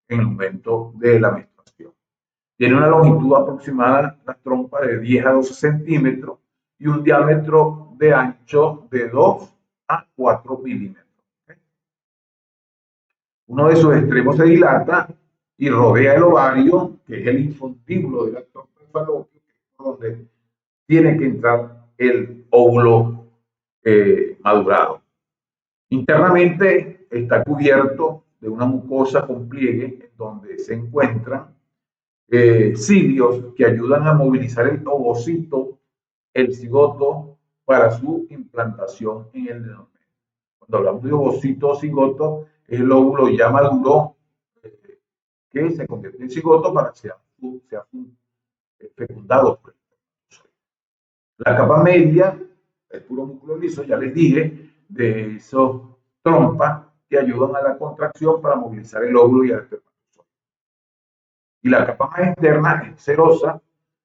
en el momento de la menstruación. Tiene una longitud aproximada, la trompa, de 10 a 12 centímetros y un diámetro de ancho de 2 a 4 milímetros. Uno de sus extremos se dilata y rodea el ovario, que es el infundíbulo de la trompa de falopio, donde tiene que entrar el óvulo madurado. Internamente está cubierto de una mucosa con pliegue, donde se encuentran cilios que ayudan a movilizar el ovocito, el cigoto, para su implantación en el neonato. Cuando hablamos de ovocito o cigoto, es el óvulo ya maduro que se convierte en cigoto para que sea fecundado por el espermatozoide. La capa media, el puro músculo liso, ya les dije, de esos trompas que ayudan a la contracción para movilizar el óvulo y el espermatozoide. Y la capa más externa es serosa,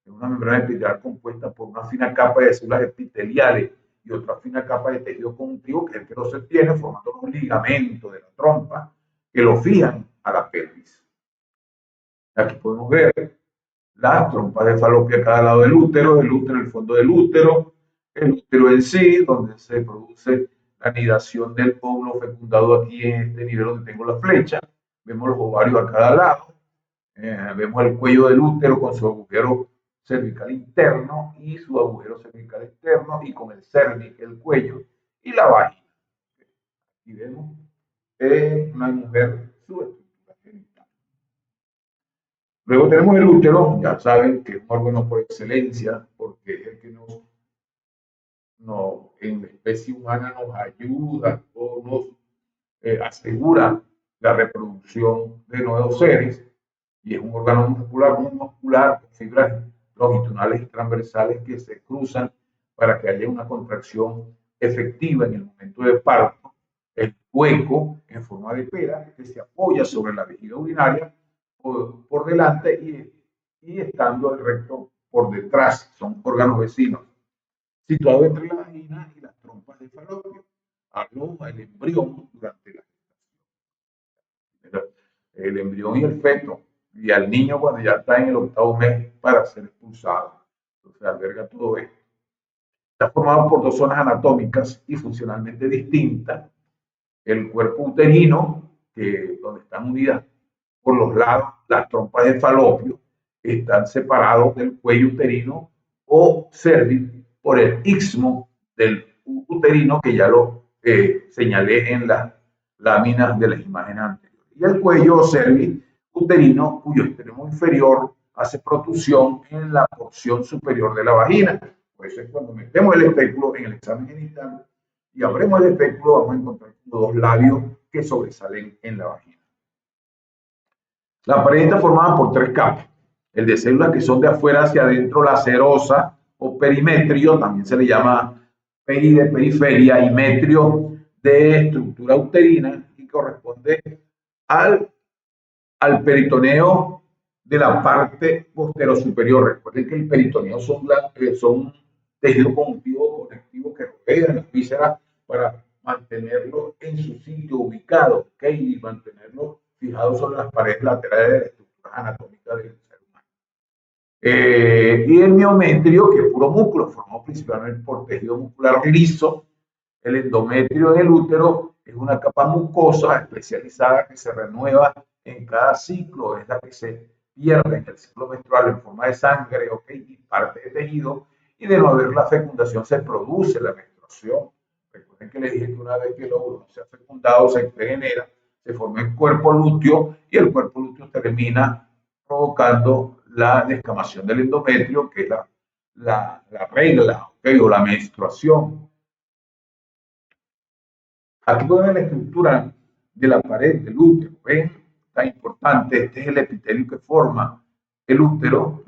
es una membrana epitelial compuesta por una fina capa de células epiteliales y otra fina capa de tejido conjuntivo, que es el que lo sostiene, formando los ligamentos de la trompa que lo fijan a la pelvis. Aquí podemos ver las trompas de falopio a cada lado del útero, el fondo del útero, el útero en sí, donde se produce la anidación del óvulo fecundado aquí en este nivel donde tengo la flecha. Vemos los ovarios a cada lado, vemos el cuello del útero con su agujero cervical interno y su agujero cervical externo, y con el cervix, el cuello, y la vagina. Aquí vemos una mujer su estructura genital. Luego tenemos el útero, ya saben que es un órgano por excelencia, porque es el que en la especie humana nos ayuda o nos asegura la reproducción de nuevos seres, y es un órgano muy muscular, con fibras longitudinales y transversales que se cruzan para que haya una contracción efectiva en el momento de parto. El hueco en forma de pera que se apoya sobre la vejiga urinaria por delante y estando el recto por detrás. Son órganos vecinos situados entre la vagina y las trompas de falopio. Habló el embrión durante la gestación. El embrión y el feto, y al niño cuando ya está en el 8º mes para ser expulsado. Entonces alberga todo esto. Está formado por dos zonas anatómicas y funcionalmente distintas. El cuerpo uterino, donde están unidas por los lados las trompas de falopio, están separados del cuello uterino o cervix por el istmo del uterino, que ya lo señalé en las láminas de las imágenes anteriores. Y el cuello o cervix uterino, cuyo extremo inferior hace protrusión en la porción superior de la vagina. Por eso es cuando metemos el espéculo en el examen genital y abrimos el espéculo, vamos a encontrar dos labios que sobresalen en la vagina. La pared está formada por tres capas. El de células que son de afuera hacia adentro, la serosa o perimetrio, también se le llama peri de periferia y metrio de estructura uterina, y corresponde al, al peritoneo de la parte posterior superior. Recuerden que el peritoneo son tejido conjuntivo conectivo que rodean las vísceras para mantenerlo en su sitio ubicado, ¿okay? Y mantenerlo fijado sobre las paredes laterales de la estructura anatómica del ser humano. Y el miometrio, que es puro músculo, formado principalmente por tejido muscular liso. El endometrio en el útero es una capa mucosa especializada que se renueva en cada ciclo, es la que se pierde en el ciclo menstrual en forma de sangre, ¿okay? Y parte de tejido, y de no haber la fecundación se produce la menstruación. Recuerden que les dije que una vez que el óvulo se ha fecundado, se regenera, se forma el cuerpo lúteo y el cuerpo lúteo termina provocando la descamación del endometrio, que es la regla, ¿okay? O la menstruación. Aquí pueden ver la estructura de la pared del útero. ¿Ven? Tan importante. Este es el epitelio que forma el útero.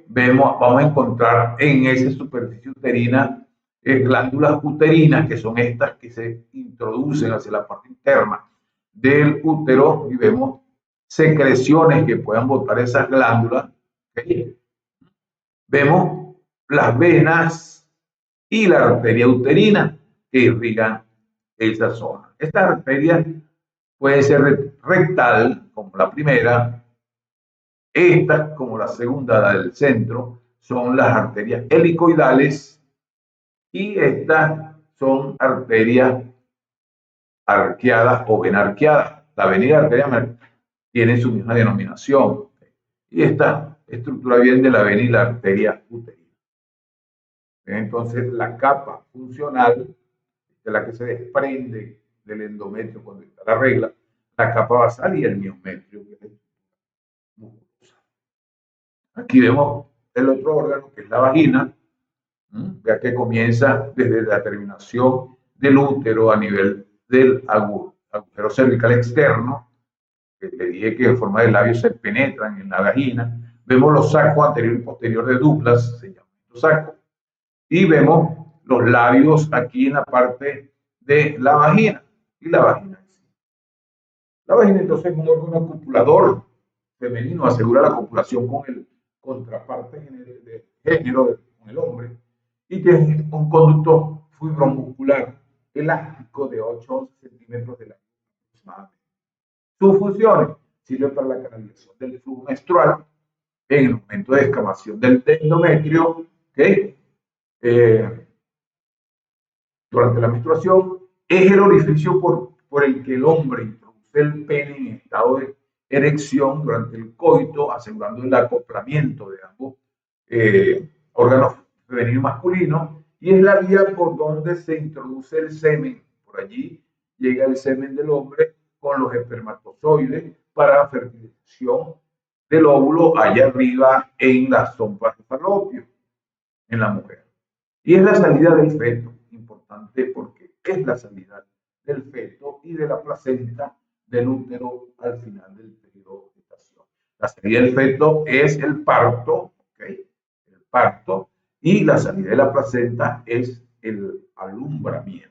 Vamos a encontrar en esa superficie uterina glándulas uterinas, que son estas que se introducen hacia la parte interna del útero, y vemos secreciones que puedan botar esas glándulas. ¿Okay? Vemos las venas y la arteria uterina que irrigan esa zona. Esta arteria puede ser rectal, como la primera. Esta, como la segunda, la del centro, son las arterias helicoidales, y estas son arterias arqueadas o venarqueadas. La vena y la arteria tienen su misma denominación. Y esta estructura viene de la vena y la arteria uterina. Entonces, la capa funcional de la que se desprende del endometrio cuando está la regla, la capa basal y el miometrio, que es musculosa. Aquí vemos el otro órgano, que es la vagina, ya que comienza desde la terminación del útero a nivel del agujero cervical externo, que le dije que en forma de labios se penetran en la vagina. Vemos los sacos anterior y posterior de Douglas, se llaman los sacos, y vemos los labios aquí en la parte de la vagina, y la vagina. La vagina entonces es un órgano copulador femenino, asegura la copulación con el contraparte de género, con el hombre, y tiene un conducto fibromuscular elástico de 8 a 11 centímetros de largo aproximadamente. Sus funciones sirven para la canalización del flujo menstrual en el momento de descamación del endometrio, ¿okay? Durante la menstruación. Es el orificio por el que el hombre introduce el pene en estado de erección durante el coito, asegurando el acoplamiento de ambos órganos femenino y masculino, y es la vía por donde se introduce el semen. Por allí llega el semen del hombre con los espermatozoides para fertilización del óvulo allá arriba en las trompas de falopio en la mujer. Y es la salida del feto, importante porque es la salida del feto y de la placenta del útero al final del periodo de gestación. La salida del feto es el parto, ¿okay? El parto, y la salida de la placenta es el alumbramiento.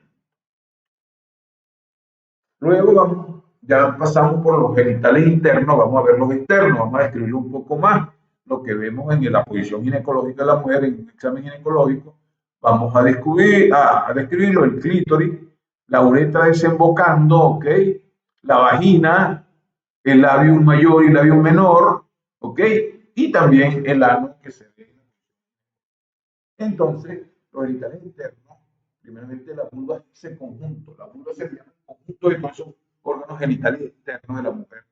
Luego ya pasamos por los genitales internos, vamos a ver los externos, vamos a describirlo un poco más. Lo que vemos en la posición ginecológica de la mujer en un examen ginecológico, vamos a describirlo: el clítoris, la uretra desembocando, ¿ok? La vagina, el labio mayor y el labio menor, ¿ok? Y también el ano que se ve. Entonces, los genitales internos, primeramente la vulva es ese conjunto. La vulva se llama el conjunto de todos esos órganos genitales externos de la mujer,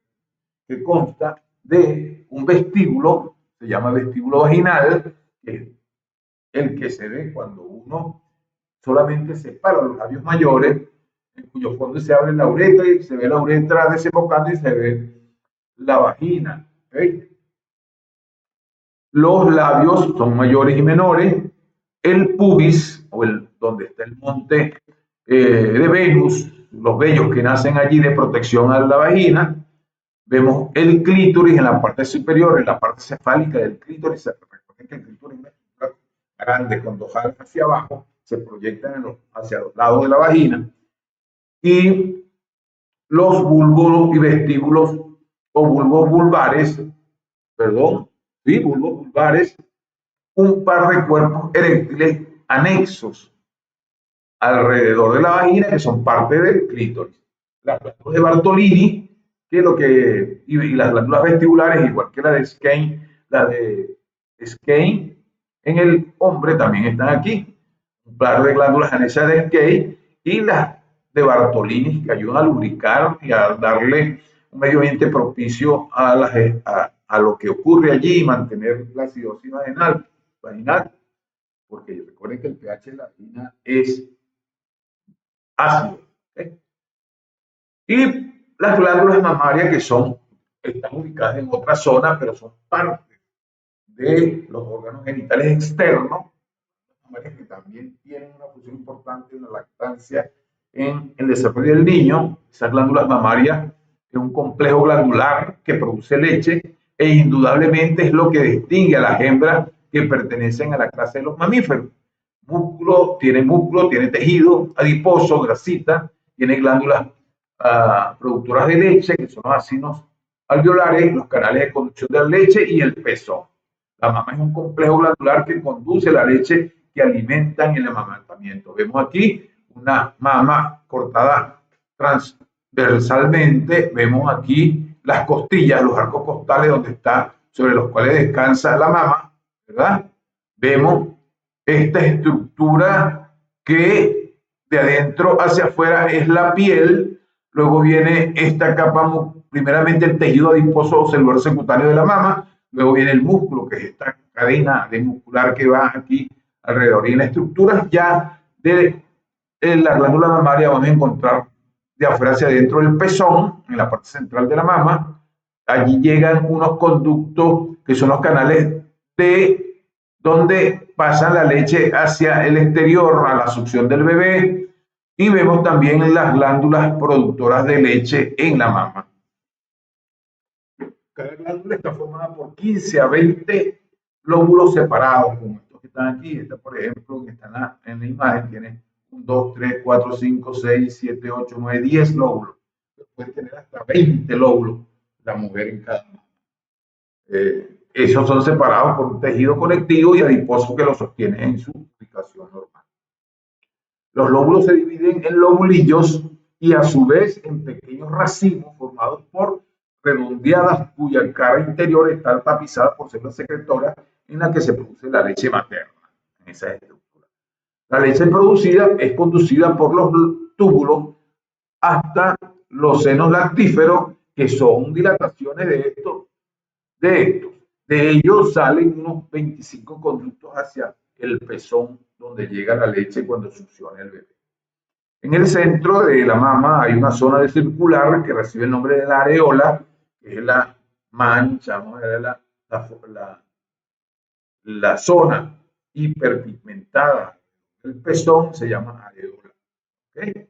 que consta de un vestíbulo, se llama vestíbulo vaginal, que es el que se ve cuando uno solamente separa los labios mayores, en cuyo fondo se abre la uretra y se ve la uretra desembocando y se ve la vagina. ¿Okay? Los labios son mayores y menores. El pubis, o donde está el monte de Venus, los vellos que nacen allí de protección a la vagina, Vemos el clítoris en la parte superior, en la parte cefálica del clítoris. Recuerden que el clítoris es una estructura grande con dos alas hacia abajo, se proyectan hacia los lados de la vagina. Y los bulbos y vestíbulos o bulbos vulvares, perdón, sí, bulbos vulvares, un par de cuerpos eréctiles anexos alrededor de la vagina que son parte del clítoris. Las glándulas de Bartolini, que lo que, y las glándulas vestibulares, igual que la de Skene en el hombre también están aquí. Un par de glándulas anexas de Skene y las de Bartolini que ayudan a lubricar y a darle un medio ambiente propicio a lo que ocurre allí y mantener la acidosis vaginal, porque recuerden que el pH de la vagina es ácido. ¿Okay? Y las glándulas mamarias están ubicadas en otra zona, pero son parte de los órganos genitales externos, que también tienen una función importante en la lactancia, en el desarrollo del niño. Esas glándulas mamarias es un complejo glandular que produce leche e indudablemente es lo que distingue a las hembras que pertenecen a la clase de los mamíferos. Músculo, tiene tejido adiposo, grasita, tiene glándulas productoras de leche, que son los acinos alveolares, los canales de conducción de la leche y el pezón. La mama es un complejo glandular que conduce la leche que alimentan el amamantamiento. Vemos aquí una mama cortada transversalmente, vemos aquí las costillas, los arcos costales sobre los cuales descansa la mama, ¿verdad? Vemos esta estructura que de adentro hacia afuera es la piel, luego viene esta capa, primeramente el tejido adiposo o celular subcutáneo de la mama, luego viene el músculo, que es esta cadena de muscular que va aquí alrededor. Y en la estructura ya de la glándula mamaria vamos a encontrar de afuera hacia adentro el pezón, en la parte central de la mama. Allí llegan unos conductos que son los canales de donde pasa la leche hacia el exterior, a la succión del bebé, y vemos también las glándulas productoras de leche en la mama. Cada glándula está formada por 15 a 20 lóbulos separados, como estos que están aquí. Esta, por ejemplo, que está en la imagen, tiene 1, 2, 3, 4, 5, 6, 7, 8, 9, 10 lóbulos. Puede tener hasta 20 lóbulos la mujer en cada mama. Esos son separados por un tejido conectivo y adiposo que los sostiene en su ubicación normal. Los lóbulos se dividen en lobulillos y a su vez en pequeños racimos formados por redondeadas cuya cara interior está tapizada por células secretoras en la que se produce la leche materna. En esa estructura. La leche producida es conducida por los túbulos hasta los senos lactíferos, que son dilataciones de estos. De ellos salen unos 25 conductos hacia el pezón, donde llega la leche cuando succiona el bebé. En el centro de la mama hay una zona de circular que recibe el nombre de la areola, que es la mancha, ¿no? La zona hiperpigmentada del pezón se llama areola. ¿Okay?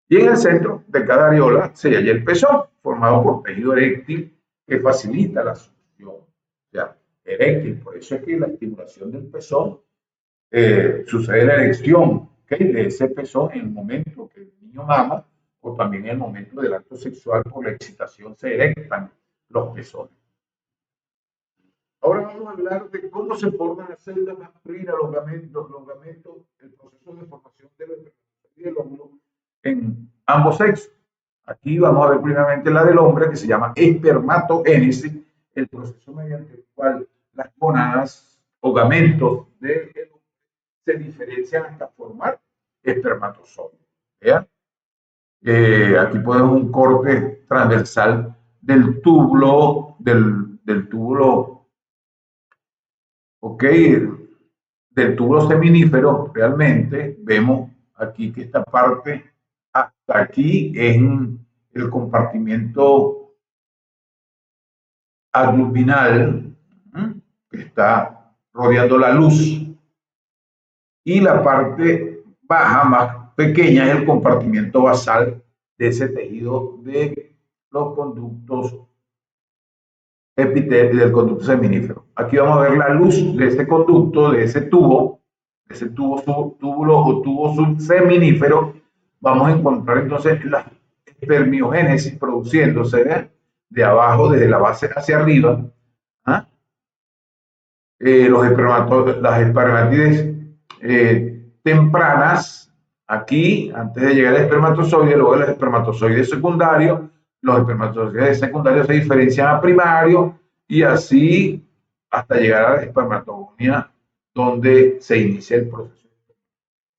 Y en el centro de cada areola se halla el pezón, formado por tejido eréctil que facilita la succión. O sea, eréctil, por eso es que la estimulación del pezón sucede la erección, ¿okay? De ese pezón en el momento que el niño mama o también en el momento del acto sexual por la excitación se erectan los pezones. Ahora vamos a hablar de cómo se forman las células masculinas, los gamentos, el proceso de formación del óvulo en ambos sexos. Aquí vamos a ver primeramente la del hombre, que se llama espermatogénesis, el proceso mediante el cual las gonadas o gamentos del hombre se diferencian hasta formar espermatozoides. Aquí podemos un corte transversal del túbulo, del túbulo, ok, del túbulo seminífero. Realmente vemos aquí que esta parte hasta aquí es el compartimiento abdominal que está rodeando la luz, y la parte baja, más pequeña, es el compartimiento basal de ese tejido de los conductos epitelio del conducto seminífero. Aquí vamos a ver la luz de ese conducto, de ese tubo túbulo o tubo subseminífero. Vamos a encontrar entonces la espermiogénesis produciéndose, ¿eh?, de abajo, desde la base hacia arriba. ¿Ah? Las espermatides tempranas, aquí, antes de llegar al espermatozoide, luego los espermatozoides secundarios. Los espermatozoides secundarios se diferencian a primarios y así hasta llegar a la espermatogonia, donde se inicia el proceso.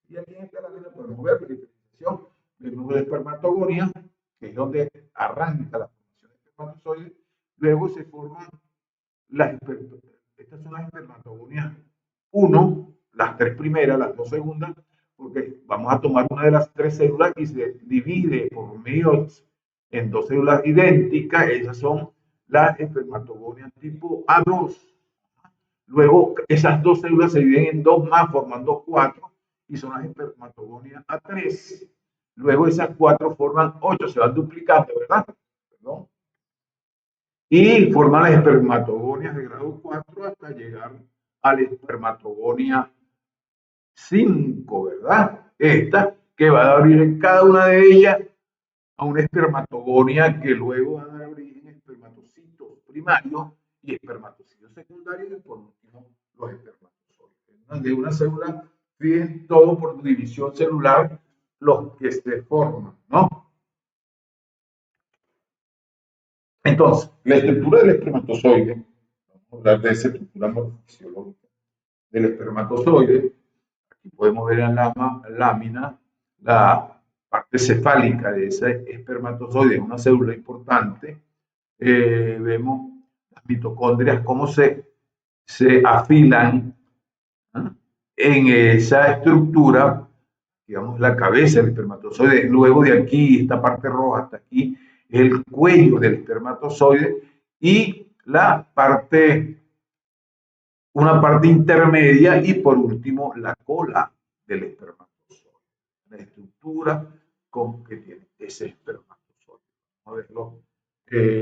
Y aquí en esta lámina podemos ver la diferenciación del núcleo de espermatogonia, que es donde arranca la formación de espermatozoides. Luego se forman estas son las espermatogonias 1, las 3 primeras, las 2 segundas, porque vamos a tomar una de las 3 células y se divide por meiosis en 2 células idénticas. Esas son las espermatogonias tipo A2. Luego esas 2 células se dividen en 2 más, formando 4, y son las espermatogonias A3. Luego esas 4 forman 8, se van duplicando, ¿verdad? Perdón. Y forman las espermatogonias de grado 4 hasta llegar a la espermatogonia 5, ¿verdad? Esta que va a dar origen en cada una de ellas a una espermatogonia que luego va a dar origen a espermatocitos primarios y espermatocitos secundarios, y por último los espermatozoides. De una célula, fíjense todo por división celular los que se forman, ¿no? Entonces, la estructura del espermatozoide, vamos a hablar de esa estructura morfofisiológica del espermatozoide. Aquí podemos ver en la lámina la parte cefálica de ese espermatozoide, una célula importante. Vemos las mitocondrias, cómo se afilan, ¿eh?, en esa estructura, digamos, la cabeza del espermatozoide. Luego de aquí, esta parte roja hasta aquí, el cuello del espermatozoide y una parte intermedia, y por último la cola del espermatozoide, la estructura que tiene ese espermatozoide. Vamos a verlo.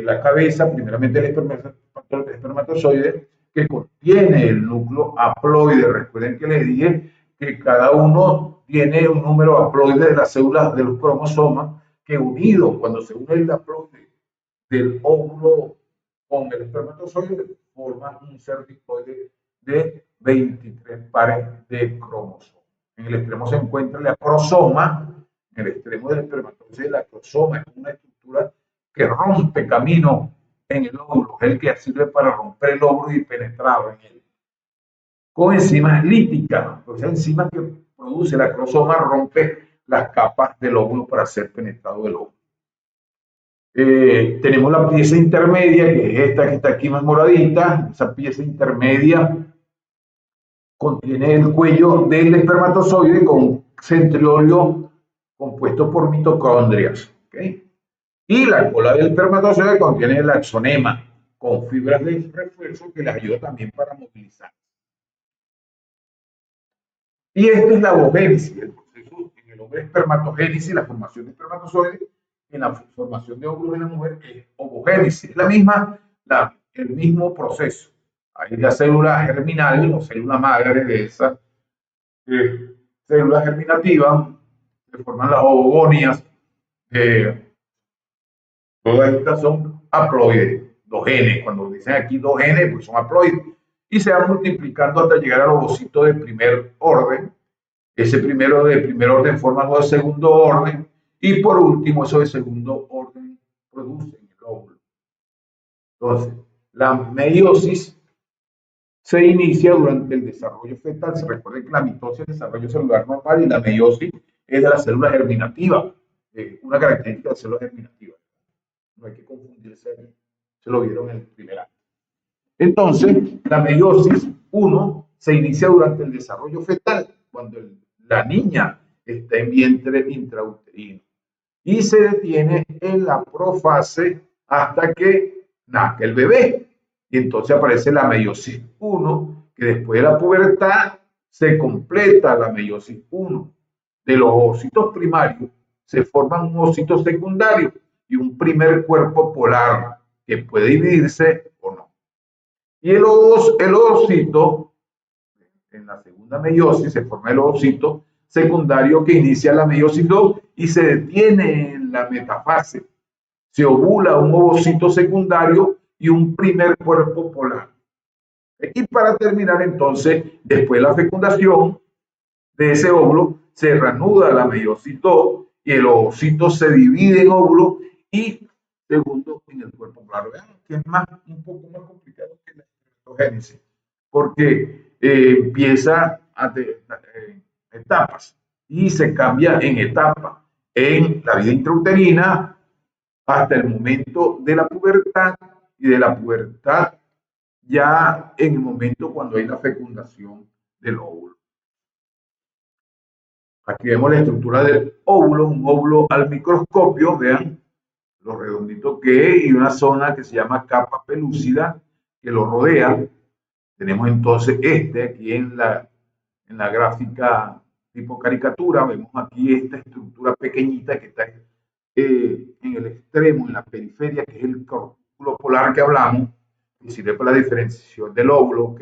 La cabeza, primeramente el espermatozoide, que contiene el núcleo haploide. Recuerden que les dije que cada uno tiene un número haploide de las células de los cromosomas, que unido, cuando se une el haploide del óvulo con el espermatozoide, forma un cervicoide de 23 pares de cromosomas. En el extremo se encuentra el acrosoma. En el extremo del espermatozoide, el acrosoma es una estructura que rompe camino en el óvulo, es el que sirve para romper el óvulo y penetrar en él. Con enzimas líticas, pues enzimas que produce el acrosoma rompe las capas del óvulo para ser penetrado el óvulo. Tenemos la pieza intermedia, que es esta que está aquí más moradita. Esa pieza intermedia contiene el cuello del espermatozoide con centriolio compuesto por mitocondrias. ¿Okay? Y la cola del espermatozoide contiene el axonema con fibras de refuerzo que les ayuda también para movilizar. Y esta es la ovogénesis, el proceso en el hombre espermatogénesis, la formación de espermatozoides. En la formación de óvulos en la mujer es ovogénesis, es el mismo proceso. Hay la célula germinal o célula madre de esa célula germinativa que forman las ovogonias. Todas estas son haploides, 2 genes. Cuando dicen aquí 2 genes, pues son haploides. Y se van multiplicando hasta llegar al ovocito de primer orden. Ese primero de primer orden forma algo de segundo orden, y por último eso de segundo orden produce el óvulo. Entonces, la meiosis se inicia durante el desarrollo fetal. Se recuerda que la mitosis es el desarrollo celular normal y la meiosis es de la célula germinativa, una característica de la célula germinativa. No hay que confundirse ahí, se lo vieron en el primer año. Entonces, la meiosis 1 se inicia durante el desarrollo fetal, cuando la niña está en vientre intrauterino, y se detiene en la profase hasta que nazca el bebé. Y entonces aparece la meiosis 1, que después de la pubertad se completa la meiosis 1. De los ovocitos primarios se forman un ovocito secundario y un primer cuerpo polar que puede dividirse o no. Y el ovocito, en la segunda meiosis, se forma el ovocito secundario que inicia la meiosis 2 y se detiene en la metafase. Se ovula un ovocito secundario y un primer cuerpo polar. Y para terminar entonces, después de la fecundación de ese óvulo, se reanuda la meiosis 2 y el ovocito se divide en óvulo y segundo en el cuerpo polar. Vean que es un poco más complicado que la espermatogénesis, porque empieza a etapas y se cambia en etapas en la vida intrauterina hasta el momento de la pubertad y de la pubertad ya en el momento cuando hay la fecundación del óvulo. Aquí vemos la estructura del óvulo, un óvulo al microscopio, vean lo redondito que es y una zona que se llama capa pelúcida que lo rodea. Tenemos entonces aquí en la gráfica tipo caricatura, vemos aquí esta estructura pequeñita que está en el extremo, en la periferia, que es el corpúsculo polar que hablamos, y sirve para la diferenciación del óvulo, ¿ok?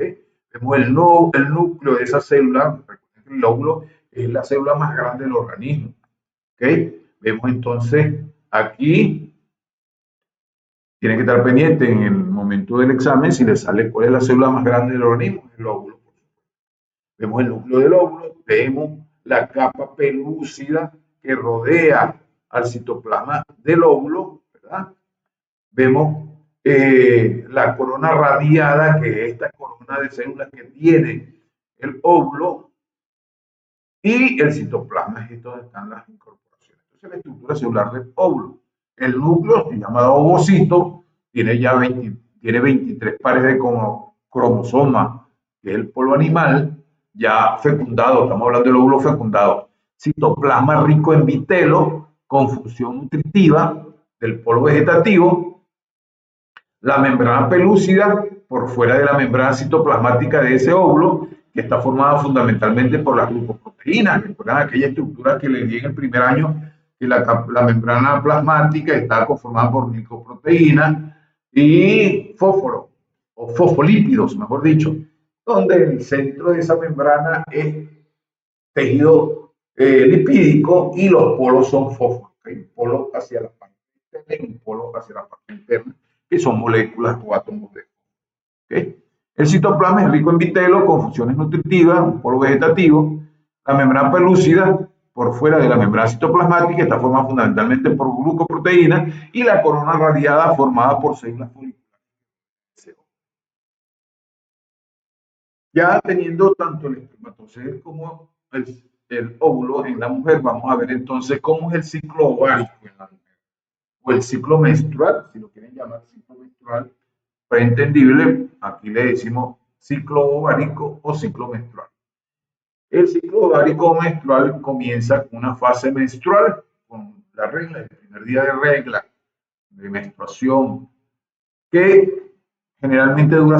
Vemos el núcleo de esa célula, el óvulo es la célula más grande del organismo, ¿ok? Vemos entonces aquí, tienen que estar pendientes en el momento del examen si les sale cuál es la célula más grande del organismo, el óvulo. Vemos el núcleo del óvulo, vemos la capa pelúcida que rodea al citoplasma del óvulo, ¿verdad? Vemos la corona radiada, que es esta corona de células que tiene el óvulo, y el citoplasma es donde están las incorporaciones. Entonces, la estructura celular del óvulo. El núcleo, llamado ovocito, tiene 23 pares de cromosomas, que es el polo animal, ya fecundado, estamos hablando del óvulo fecundado. Citoplasma rico en vitelo, con función nutritiva del polo vegetativo. La membrana pelúcida por fuera de la membrana citoplasmática de ese óvulo, que está formada fundamentalmente por las glucoproteínas. ¿Recuerdan aquella estructura que les di en el primer año? Que la membrana plasmática está conformada por glicoproteínas y fósforo, o fosfolípidos, mejor dicho, donde el centro de esa membrana es tejido lipídico y los polos son fósforos. Hay un polo hacia la parte externa y un polo hacia la parte interna, que son moléculas o átomos de fósforo. ¿Okay? El citoplasma es rico en vitelo con funciones nutritivas, un polo vegetativo. La membrana pelúcida, por fuera de la membrana citoplasmática, está formada fundamentalmente por glucoproteínas y la corona radiada formada por células foliculares. Ya teniendo tanto el espermatozoide como el óvulo en la mujer, vamos a ver entonces cómo es el ciclo ovárico en la mujer, o el ciclo menstrual, si lo quieren llamar ciclo menstrual, para entendible, aquí le decimos ciclo ovárico o ciclo menstrual. El ciclo ovárico menstrual comienza con una fase menstrual, con la regla, el primer día de regla, de menstruación, que generalmente dura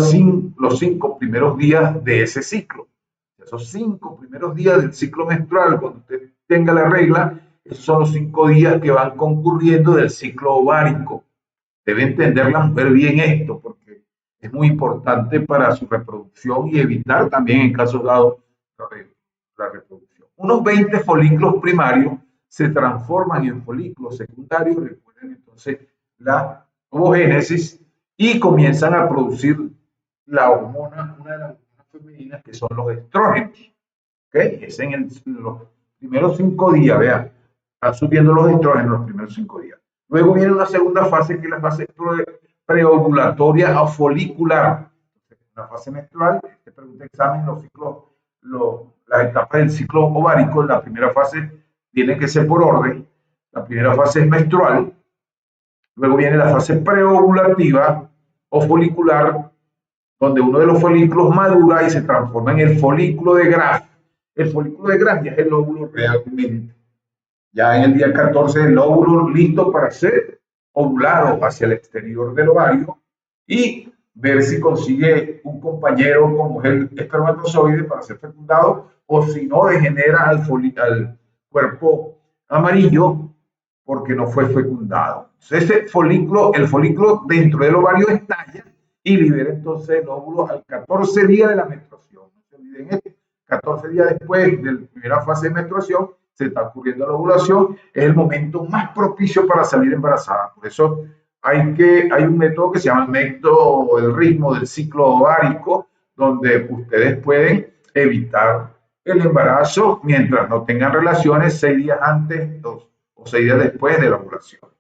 los 5 primeros días de ese ciclo. Esos 5 primeros días del ciclo menstrual, cuando usted tenga la regla, esos son los 5 días que van concurriendo del ciclo ovárico. Debe entender la mujer bien esto, porque es muy importante para su reproducción y evitar también en casos dados la reproducción. Unos 20 folículos primarios se transforman en folículos secundarios, recuerden entonces la ovogénesis, y comienzan a producir la hormona, una de las hormonas femeninas, que son los estrógenos. ¿Okay? Es en los primeros 5 días, vean, están subiendo los estrógenos los primeros 5 días. Luego viene una segunda fase, que es la fase preovulatoria o folicular. La fase menstrual, te pregunta examen, los ciclos, las etapas del ciclo ovárico. La primera fase tiene que ser por orden. La primera fase es menstrual. Luego viene la fase preovulativa o folicular, donde uno de los folículos madura y se transforma en el folículo de Graf. El folículo de Graf ya es el óvulo realmente. Ya en el día 14 el óvulo listo para ser ovulado hacia el exterior del ovario y ver si consigue un compañero como el espermatozoide para ser fecundado, o si no degenera al cuerpo amarillo porque no fue fecundado. Entonces, el folículo dentro del ovario estalla y libera entonces el óvulo al 14 días de la menstruación. No se olviden esto, 14 días después de la primera fase de menstruación se está ocurriendo la ovulación, es el momento más propicio para salir embarazada. Por eso hay un método que se llama el método del ritmo del ciclo ovárico, donde ustedes pueden evitar el embarazo mientras no tengan relaciones 6 días antes o 6 días después de la ovulación.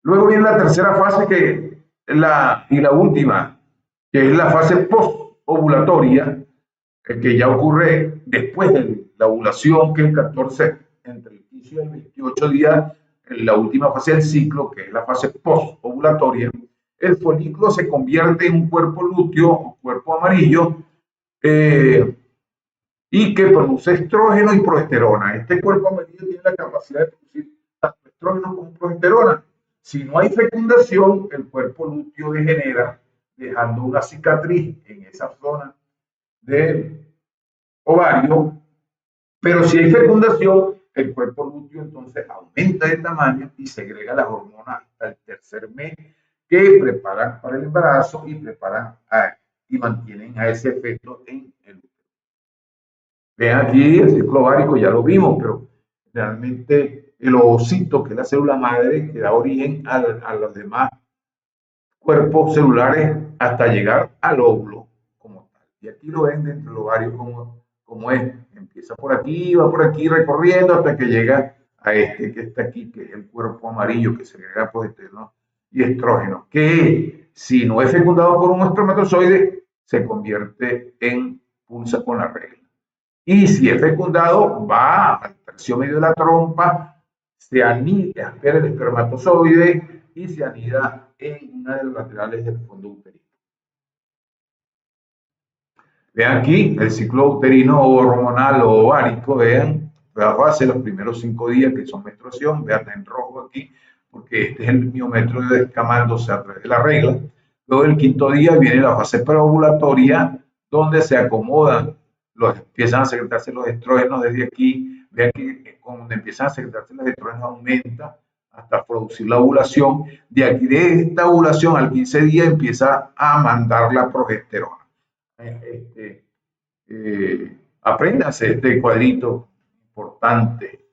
Luego viene la tercera fase y la última, que es la fase post-ovulatoria, que ya ocurre después de la ovulación, que es el 14, entre el 15 y el 28 días, en la última fase del ciclo, que es la fase post-ovulatoria. El folículo se convierte en un cuerpo lúteo o cuerpo amarillo y que produce estrógeno y progesterona. Este cuerpo amarillo tiene la capacidad de producir tanto estrógeno como progesterona. Si no hay fecundación, el cuerpo lúteo degenera, dejando una cicatriz en esa zona del ovario, pero si hay fecundación, el cuerpo lúteo entonces aumenta de tamaño y segrega las hormonas hasta el tercer mes que preparan para el embarazo y mantienen a ese efecto en el útero. Vean aquí el ciclo ovárico, ya lo vimos, pero realmente el ovocito, que es la célula madre, que da origen a los demás cuerpos celulares hasta llegar al óvulo como tal. Y aquí lo ven dentro del ovario como es. Empieza por aquí, va por aquí recorriendo hasta que llega a este que está aquí, que es el cuerpo amarillo que segrega progesterona y estrógeno, que si no es fecundado por un espermatozoide, se convierte en pulsa con la regla. Y si es fecundado, va al tercio medio de la trompa, se anida, espera el espermatozoide y se anida en una de los laterales del fondo uterino. Vean aquí el ciclo uterino o hormonal o ovárico, vean, la fase, los primeros 5 días que son menstruación, vean en rojo aquí, porque este es el miometro descamándose a través de la regla. Luego el quinto día viene la fase preovulatoria, donde se acomodan, empiezan a secretarse los estrógenos desde aquí. Vean que cuando empiezan a secretarse los estrógenos aumenta hasta producir la ovulación. De aquí, de esta ovulación al 15 días, empieza a mandar la progesterona. Apréndanse este cuadrito importante.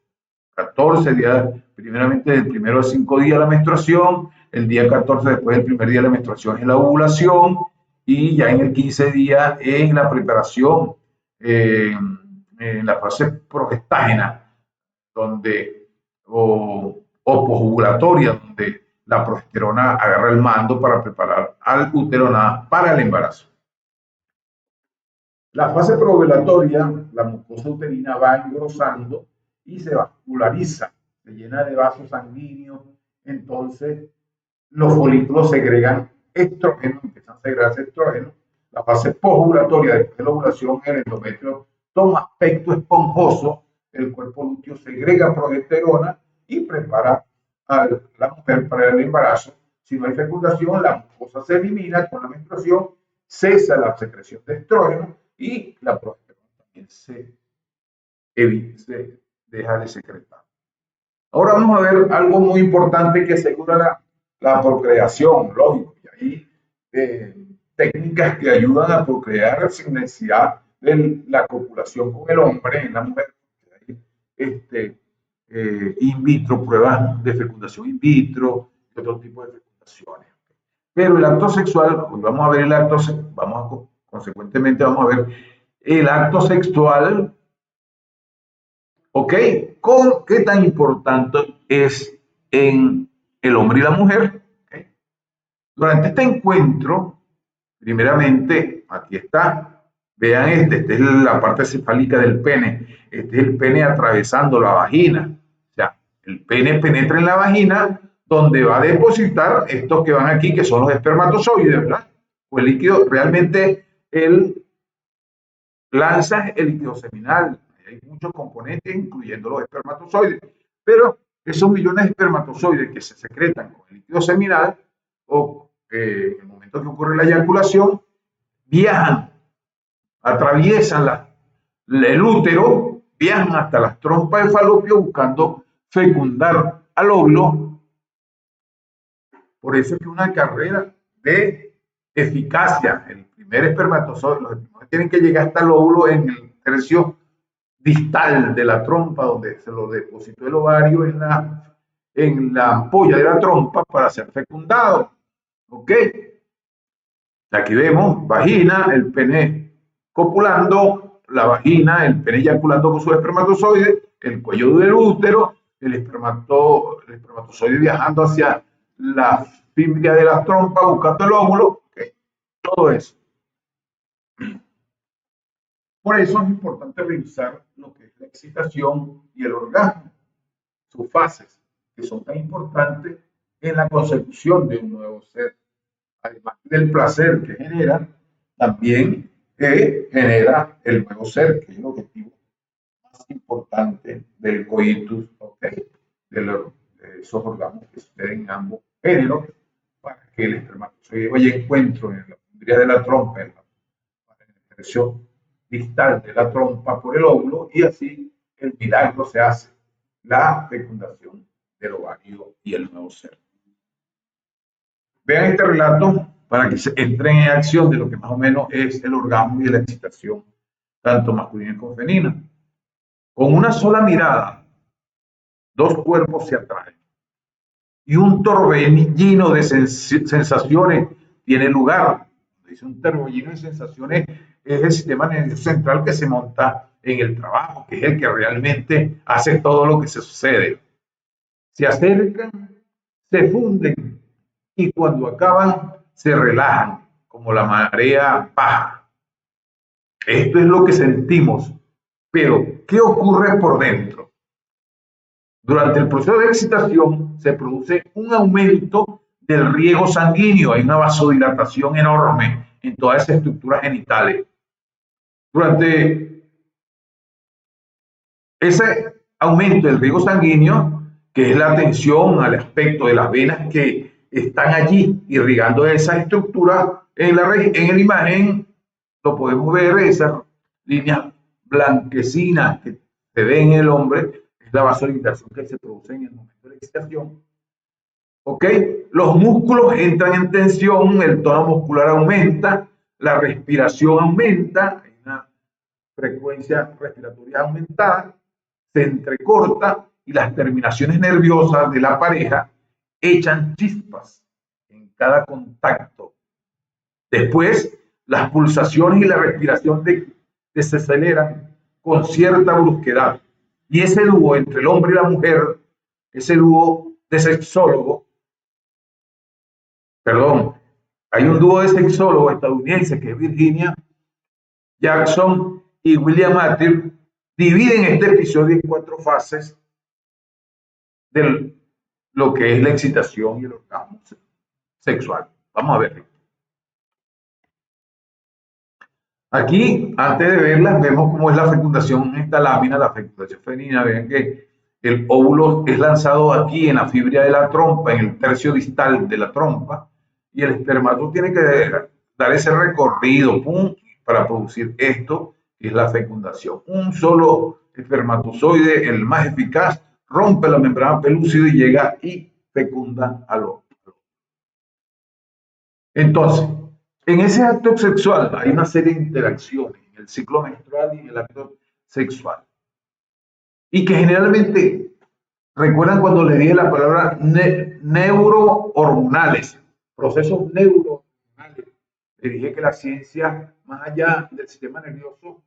14 días, primeramente del primero a 5 días la menstruación, el día 14 después del primer día de la menstruación es la ovulación y ya en el 15 día es la preparación, en la fase progestágena, donde, o posovulatoria, donde la progesterona agarra el mando para preparar al útero para el embarazo. La fase preovulatoria, la mucosa uterina va engrosando y se vasculariza, se llena de vasos sanguíneos, entonces los folículos segregan estrógeno, empiezan a segregarse estrógeno. La fase posovulatoria, después de la ovulación, el endometrio toma aspecto esponjoso, el cuerpo lúteo segrega progesterona y prepara a la mujer para el embarazo. Si no hay fecundación, la mucosa se elimina con la menstruación, cesa la secreción de estrógeno y la progesterona también se deja de secretar. Ahora vamos a ver algo muy importante que asegura la procreación, lógico. Y hay técnicas que ayudan a procrear sin necesidad de la copulación con el hombre en la mujer. Hay in vitro, pruebas de fecundación in vitro, y otro tipo de fecundaciones. Pero el acto sexual, hoy vamos a ver el acto, consecuentemente vamos a ver el acto sexual, ¿ok? ¿Qué tan importante es en el hombre y la mujer? ¿Okay? Durante este encuentro, primeramente, aquí está, vean esta es la parte cefálica del pene, este es el pene atravesando la vagina, o sea, el pene penetra en la vagina, donde va a depositar estos que van aquí, que son los espermatozoides, ¿verdad? O el líquido, realmente él lanza el líquido seminal. Hay muchos componentes, incluyendo los espermatozoides, pero esos millones de espermatozoides que se secretan con el líquido seminal, o en el momento que ocurre la eyaculación, viajan, atraviesan el útero, viajan hasta las trompas de falopio buscando fecundar al óvulo. Por eso es que una carrera de eficacia. El primer espermatozoide, los espermatozoides tienen que llegar hasta el óvulo en el tercio distal de la trompa, donde se lo depositó el ovario en la ampolla de la trompa para ser fecundado. ¿Ok? Aquí vemos vagina, el pene copulando, la vagina, el pene eyaculando con sus espermatozoides, el cuello del útero, el espermatozoide viajando hacia la fibria de la trompa buscando el óvulo, ¿okay? Todo eso. Por eso es importante revisar lo que es la excitación y el orgasmo, sus fases, que son tan importantes en la concepción de un nuevo ser. Además del placer que genera, también genera el nuevo ser, que es el objetivo más importante del coitus, ¿okay? De esos orgasmos que suceden en ambos géneros, para que el espermatozoide vaya encuentro en la fibria de la trompa, en la expresión distal de la trompa por el óvulo, y así el milagro se hace, la fecundación del ovario y el nuevo ser. Vean este relato para que se entren en acción de lo que más o menos es el orgasmo y la excitación, tanto masculina como femenina. Con una sola mirada, dos cuerpos se atraen y un torbellino de sensaciones tiene lugar. Dice un torbellino de sensaciones es el sistema nervioso central que se monta en el trabajo, que es el que realmente hace todo lo que se sucede. Se acercan, se funden y cuando acaban se relajan como la marea baja. Esto es lo que sentimos, pero ¿qué ocurre por dentro? Durante el proceso de excitación se produce un aumento del riego sanguíneo, hay una vasodilatación enorme en todas esas estructuras genitales. Durante ese aumento del riego sanguíneo, que es la atención al aspecto de las venas que están allí irrigando esas estructuras, en la imagen lo podemos ver, esas líneas blanquecinas que se ven en el hombre, es la vasodilatación que se produce en el momento de la excitación. ¿Ok? Los músculos entran en tensión, el tono muscular aumenta, la respiración aumenta, hay una frecuencia respiratoria aumentada, se entrecorta y las terminaciones nerviosas de la pareja echan chispas en cada contacto. Después, las pulsaciones y la respiración desaceleran con cierta brusquedad. Y ese dúo entre el hombre y la mujer, ese dúo de sexólogo, hay un dúo de sexólogos estadounidenses que es Virginia Jackson y William Matthews, dividen este episodio en 4 fases de lo que es la excitación y el orgasmo sexual. Vamos a verlo. Aquí, antes de verlas, vemos cómo es la fecundación en esta lámina, la fecundación femenina. Ven que el óvulo es lanzado aquí en la fibra de la trompa, en el tercio distal de la trompa, y el espermatozoide tiene que dar ese recorrido, ¡pum!, para producir esto, que es la fecundación. Un solo espermatozoide, el más eficaz, rompe la membrana pelúcida y llega y fecunda al óvulo. Entonces, en ese acto sexual hay una serie de interacciones en el ciclo menstrual y en el acto sexual. Y que generalmente, recuerdan cuando le dije la palabra neurohormonales, procesos neurohormonales. Le dije que la ciencia, más allá del sistema nervioso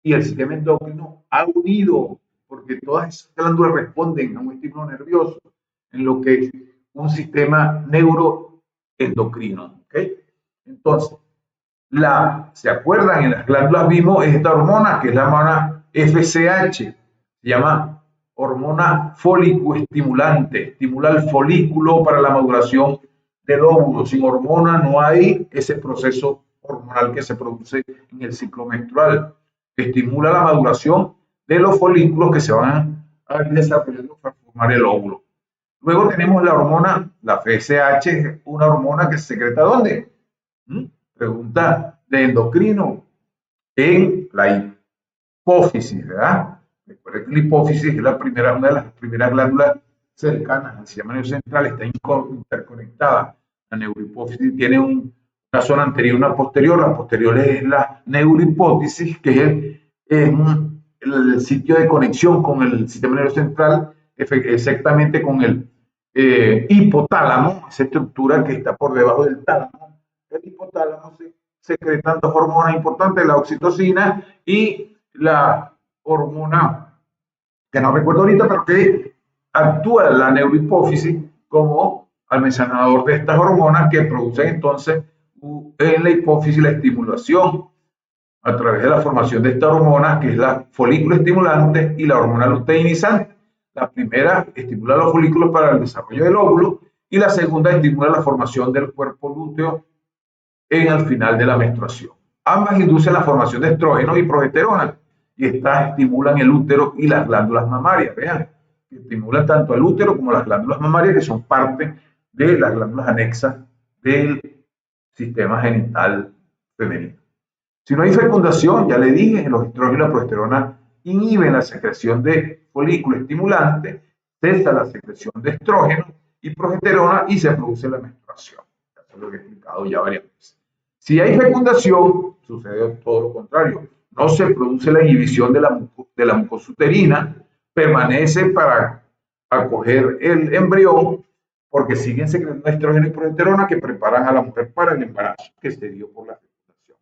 y el sistema endocrino, ha unido, porque todas esas glándulas responden a un estímulo nervioso en lo que es un sistema neuroendocrino. ¿Okay? Entonces, ¿se acuerdan? En las glándulas vimos esta hormona, que es la hormona FSH, se llama hormona fólico estimulante, estimula el folículo para la maduración del óvulo. Sin hormona no hay ese proceso hormonal que se produce en el ciclo menstrual. Estimula la maduración de los folículos que se van a ir desarrollando para formar el óvulo. Luego tenemos la hormona, la FSH, una hormona que se secreta ¿dónde? Pregunta de endocrino, en la hipófisis, ¿verdad? Recuerden que la hipófisis es una de las primeras glándulas cercanas al sistema nervioso central, está interconectada. La neurohipófisis tiene una una zona anterior y una posterior. La posterior es la neurohipófisis, que es el sitio de conexión con el sistema nervioso central, exactamente con el hipotálamo, esa estructura que está por debajo del tálamo. El hipotálamo se secretan dos hormonas importantes, la oxitocina y la hormona, que no recuerdo ahorita, pero que actúa la neurohipófisis como almacenador de estas hormonas que producen entonces en la hipófisis la estimulación a través de la formación de esta hormona, que es la folículo estimulante y la hormona luteinizante. La primera estimula los folículos para el desarrollo del óvulo y la segunda estimula la formación del cuerpo lúteo en el final de la menstruación. Ambas inducen la formación de estrógeno y progesterona y estas estimulan el útero y las glándulas mamarias. Vean, estimulan tanto el útero como las glándulas mamarias, que son parte de las glándulas anexas del sistema genital femenino. Si no hay fecundación, ya le dije, los estrógenos y la progesterona inhiben la secreción de folículo estimulante, cesa la secreción de estrógeno y progesterona y se produce la menstruación. Eso lo he explicado ya varias veces. Si hay fecundación, sucede todo lo contrario. No se produce la inhibición de la mucosa uterina, permanece para acoger el embrión, porque siguen secretando estrógeno y progesterona que preparan a la mujer para el embarazo que se dio por la fecundación.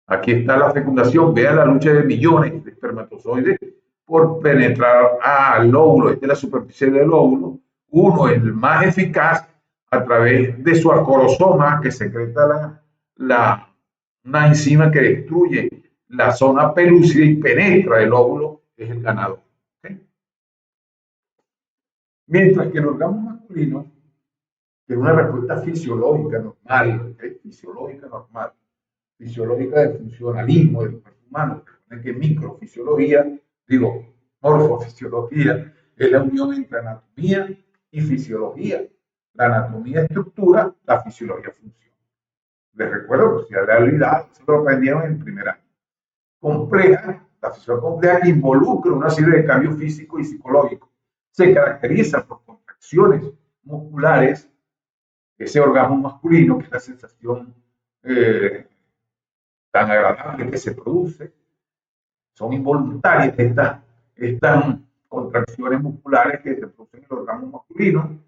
Aquí está la fecundación. Vean la lucha de millones de espermatozoides por penetrar al óvulo. Esta es la superficie del óvulo. Uno es el más eficaz a través de su acorosoma, que secreta una enzima que destruye la zona pelúcida y penetra el óvulo, es el ganador. ¿Okay? Mientras que el orgasmo masculino, que es una respuesta fisiológica normal, ¿okay? Fisiológica normal, fisiológica de funcionalismo del cuerpo humano, que microfisiología, digo, morfofisiología, es la unión entre anatomía y fisiología. La anatomía estructura, la fisiología función. Les recuerdo, pues ya la realidad, eso lo aprendieron en el primer año. Compleja, la fisiología compleja que involucra una serie de cambios físicos y psicológicos. Se caracteriza por contracciones musculares, ese orgasmo masculino, que es la sensación tan agradable que se produce, son involuntarias estas contracciones musculares que se producen en el orgasmo masculino,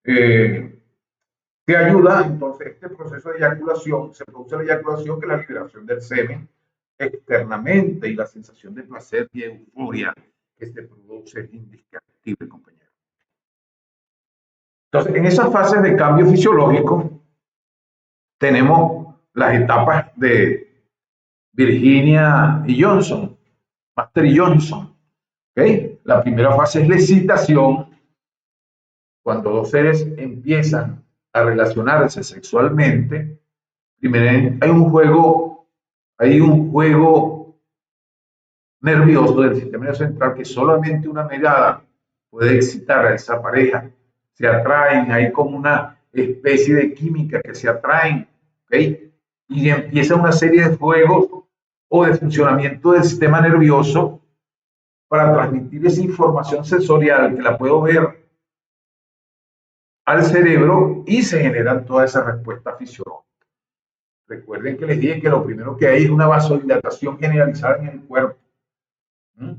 que ayuda entonces este proceso de eyaculación, se produce la eyaculación, que es la liberación del semen externamente y la sensación de placer y euforia que se produce es indescriptible, compañero. Entonces, en esas fases de cambio fisiológico tenemos las etapas de Virginia y Johnson, Master y Johnson. ¿Okay? La primera fase es la excitación, cuando dos seres empiezan a relacionarse sexualmente. Primero hay un juego nervioso del sistema nervioso central que solamente una mirada puede excitar a esa pareja. Se atraen, hay como una especie de química que se atraen, ¿okay? Y empieza una serie de juegos o de funcionamiento del sistema nervioso para transmitir esa información sensorial que la puedo ver al cerebro y se generan toda esa respuesta fisiológica. Recuerden que les dije que lo primero que hay es una vasodilatación generalizada en el cuerpo,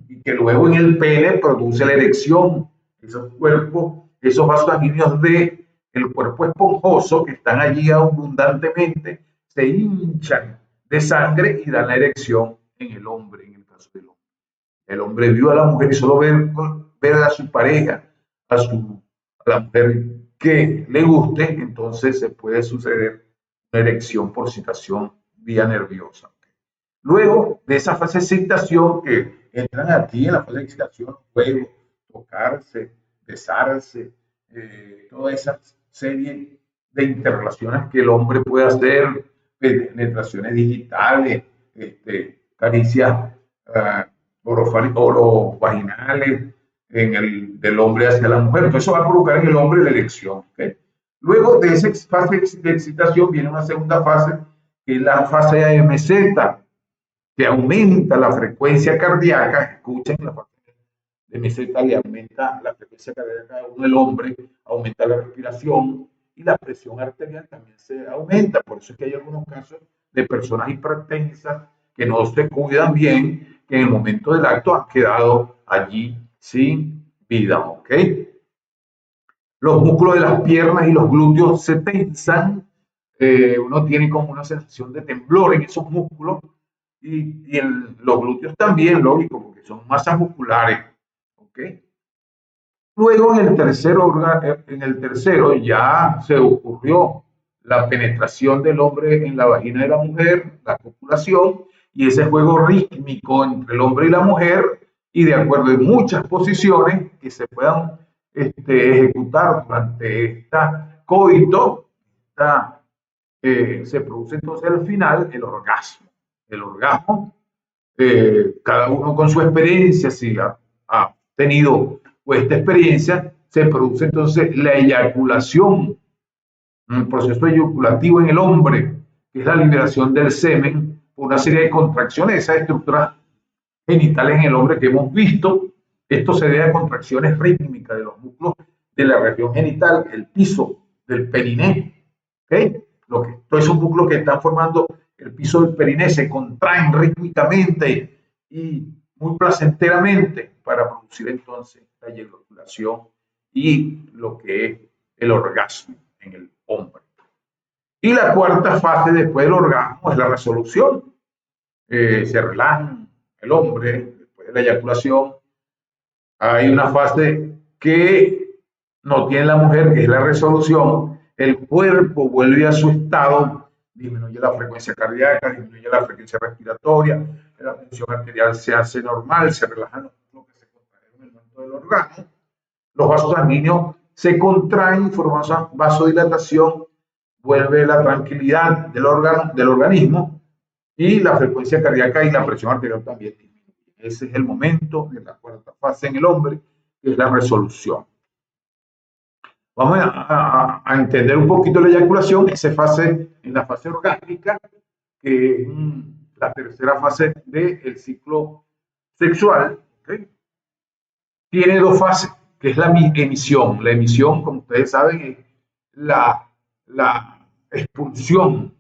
y que luego en el pene produce la erección. Esos cuerpos, esos vasos sanguíneos del cuerpo esponjoso que están allí abundantemente, se hinchan de sangre y dan la erección en el hombre, en el caso del hombre. El hombre vio a la mujer y solo ver a su pareja, a la mujer que le guste, entonces se puede suceder una erección por excitación vía nerviosa. Luego de esa fase de excitación, que entran aquí en la fase de excitación, juego, tocarse, besarse, toda esa serie de interrelaciones que el hombre puede hacer, penetraciones digitales, caricias orovaginales del hombre hacia la mujer. Entonces eso va a provocar en el hombre la erección. ¿Okay? Luego de esa fase de excitación viene una segunda fase, que es la fase de AMZ, que aumenta la frecuencia cardíaca. Escuchen, la fase de meseta le aumenta la frecuencia cardíaca a uno del hombre, aumenta la respiración y la presión arterial también se aumenta. Por eso es que hay algunos casos de personas hipertensas que no se cuidan bien, que en el momento del acto han quedado allí sin vida, ¿ok? Los músculos de las piernas y los glúteos se tensan, uno tiene como una sensación de temblor en esos músculos y los glúteos también, lógico, porque son masas musculares, ¿ok? Luego en el tercero ya se ocurrió la penetración del hombre en la vagina de la mujer, la copulación, y ese juego rítmico entre el hombre y la mujer, y de acuerdo en muchas posiciones que se puedan ejecutar durante esta coito, se produce entonces al final el orgasmo. El orgasmo, cada uno con su experiencia, si ha tenido esta experiencia, se produce entonces la eyaculación, un proceso eyaculativo en el hombre, que es la liberación del semen por una serie de contracciones de esas estructuras genitales en el hombre que hemos visto. Esto se debe a contracciones rítmicas de los músculos de la región genital, el piso del periné. ¿Okay? Todos esos músculos que están formando el piso del periné se contraen rítmicamente y muy placenteramente para producir entonces la eyaculación y lo que es el orgasmo en el hombre. Y la cuarta fase después del orgasmo es la resolución. Se relajan el hombre después de la eyaculación. Hay una fase que no tiene la mujer, que es la resolución. El cuerpo vuelve a su estado, disminuye la frecuencia cardíaca, disminuye la frecuencia respiratoria, la tensión arterial se hace normal, se relajan los músculos que se contraen en el momento del orgasmo. Los vasos sanguíneos se contraen, forman vasodilatación, vuelve la tranquilidad del organismo y la frecuencia cardíaca y la presión arterial también disminuye. Ese es el momento de la cuarta fase en el hombre, que es la resolución. Vamos a entender un poquito la eyaculación, esa fase, en la fase orgástica, que es la tercera fase del ciclo sexual. ¿Okay? Tiene dos fases, que es la emisión. La emisión, como ustedes saben, es la expulsión.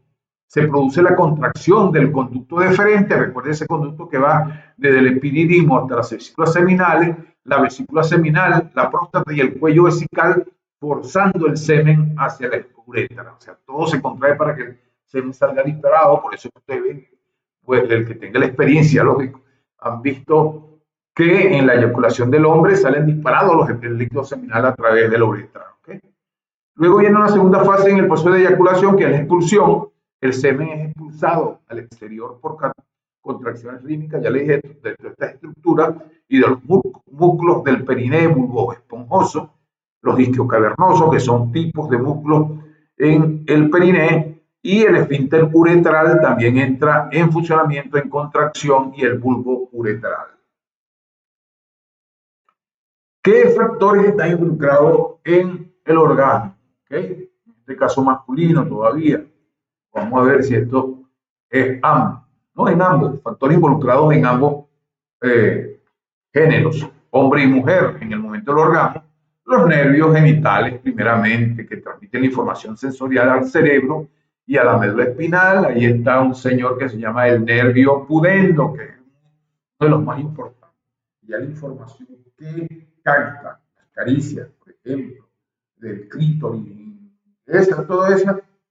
Se produce la contracción del conducto deferente. Recuerden ese conducto que va desde el epididimo hasta las vesículas seminales, la vesícula seminal, la próstata y el cuello vesical, forzando el semen hacia la uretra. O sea, todo se contrae para que el semen salga disparado. Por eso ustedes ven, pues el que tenga la experiencia, lógico, han visto que en la eyaculación del hombre salen disparados el líquido seminal a través de la uretra. ¿Okay? Luego viene una segunda fase en el proceso de eyaculación, que es la expulsión. El semen es expulsado al exterior por contracciones rítmicas, ya le dije, de esta estructura y de los músculos del periné bulbo esponjoso, los isquiocavernosos, que son tipos de músculos en el periné, y el esfínter uretral también entra en funcionamiento, en contracción, y el bulbo uretral. ¿Qué factores están involucrados en el orgasmo? ¿Okay? En este caso masculino todavía. Vamos a ver si esto es ambos. No, en ambos, factores involucrados en ambos géneros, hombre y mujer, en el momento del orgasmo. Los nervios genitales, primeramente, que transmiten la información sensorial al cerebro y a la médula espinal. Ahí está un señor que se llama el nervio pudendo, que es uno de los más importantes. Ya la información que capta las caricias, por ejemplo, del clítoris, todo ese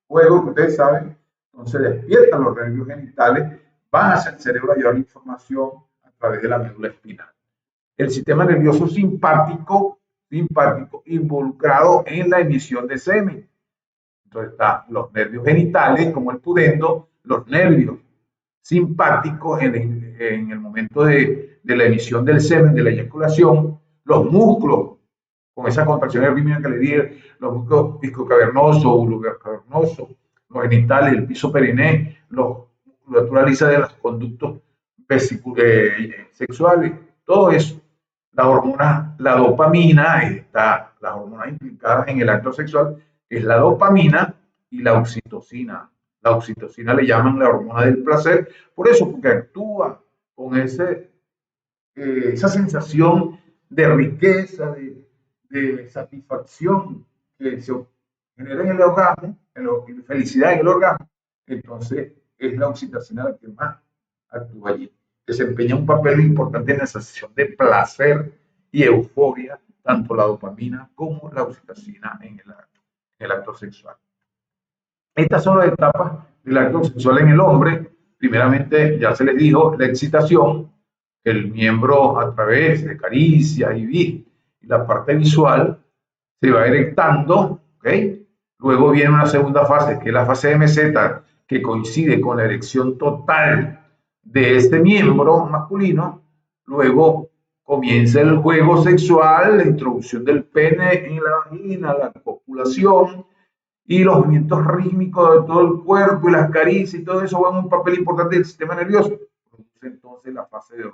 juego que ustedes saben, entonces despiertan los nervios genitales, van hacia el cerebro a llevar la información a través de la médula espinal. El sistema nervioso simpático involucrado en la emisión de semen. Entonces están los nervios genitales, como el pudendo, los nervios simpáticos en el momento de la emisión del semen, de la eyaculación, los músculos, con esa contracción rítmica que le dije, los músculos isquiocavernosos, bulbocavernosos, los genitales, el piso periné, la musculatura lisa de los conductos sexuales, todo eso. Las hormonas, la dopamina, está, las hormonas implicadas en el acto sexual, es la dopamina y la oxitocina. La oxitocina le llaman la hormona del placer, por eso, porque actúa con esa sensación de riqueza, de satisfacción que generen el orgasmo, felicidad en el orgasmo, entonces es la oxitocina la que más actúa allí. Desempeña un papel importante en la sensación de placer y euforia, tanto la dopamina como la oxitocina en el acto sexual. Estas son las etapas del acto sexual en el hombre. Primeramente, ya se les dijo, la excitación, el miembro a través de caricias y la parte visual se va erectando, ¿ok? Luego viene una segunda fase, que es la fase de meseta, que coincide con la erección total de este miembro masculino. Luego comienza el juego sexual, la introducción del pene en la vagina, la copulación y los movimientos rítmicos de todo el cuerpo y las caricias y todo eso juegan un papel importante en el sistema nervioso. Produce entonces la fase de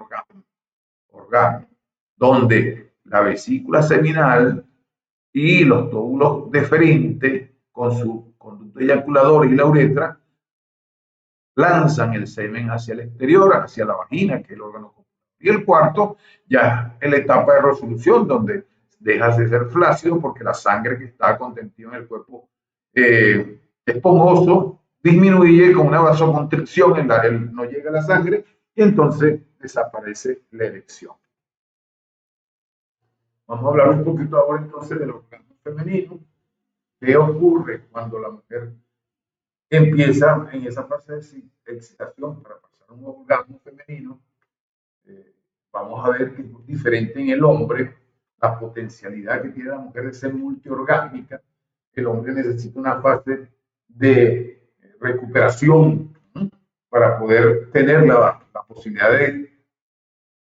orgasmo, donde la vesícula seminal y los tóbulos deferentes con su conducto eyaculador y la uretra lanzan el semen hacia el exterior, hacia la vagina, que es el órgano común. Y el cuarto ya es la etapa de resolución, donde deja de ser flácido porque la sangre que está contenida en el cuerpo esponjoso disminuye con una vasoconstricción, no llega la sangre y entonces desaparece la erección. Vamos a hablar un poquito ahora entonces del orgasmo femenino. ¿Qué ocurre cuando la mujer empieza en esa fase de excitación para pasar a un orgasmo femenino? Vamos a ver que es diferente en el hombre, la potencialidad que tiene la mujer de ser multiorgásmica. El hombre necesita una fase de recuperación, ¿no?, para poder tener la posibilidad de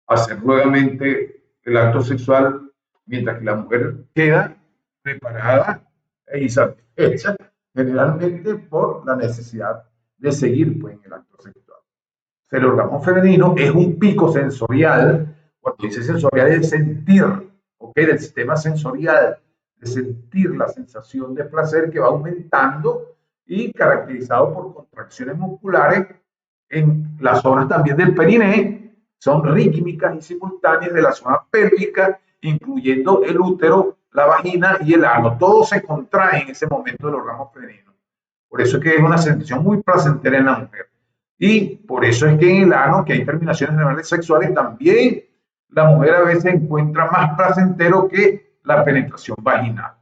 hacer nuevamente el acto sexual, mientras que la mujer queda preparada y satisfecha generalmente por la necesidad de seguir pues, en el acto sexual. El orgasmo femenino es un pico sensorial, cuando dice sensorial es sentir, ¿okay?, del sistema sensorial, de sentir la sensación de placer que va aumentando y caracterizado por contracciones musculares en las zonas también del periné, son rítmicas y simultáneas de la zona pélvica, incluyendo el útero, la vagina y el ano. Todo se contrae en ese momento del orgasmo femenino. Por eso es que es una sensación muy placentera en la mujer. Y por eso es que en el ano, que hay terminaciones nerviosas sexuales, también la mujer a veces encuentra más placentero que la penetración vaginal.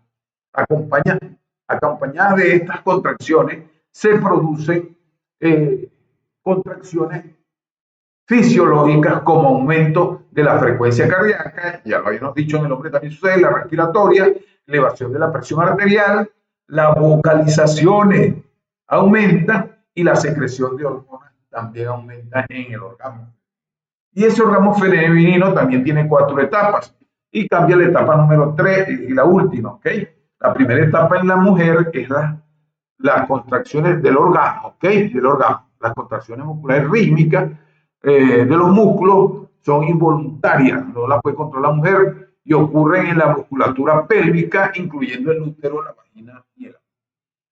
Acompañadas de estas contracciones, se producen contracciones fisiológicas como aumento de la frecuencia cardíaca, ya lo habíamos dicho, en el hombre también sucede, la respiratoria, elevación de la presión arterial, las vocalizaciones aumentan y la secreción de hormonas también aumenta en el orgasmo. Y ese orgasmo femenino también tiene 4 etapas y cambia la etapa número 3 y la última, ¿ok? La primera etapa en la mujer es las contracciones del orgasmo, ¿ok? Del orgasmo. Las contracciones musculares rítmicas de los músculos son involuntarias, no las puede controlar la mujer y ocurren en la musculatura pélvica, incluyendo el útero, la vagina y el ano.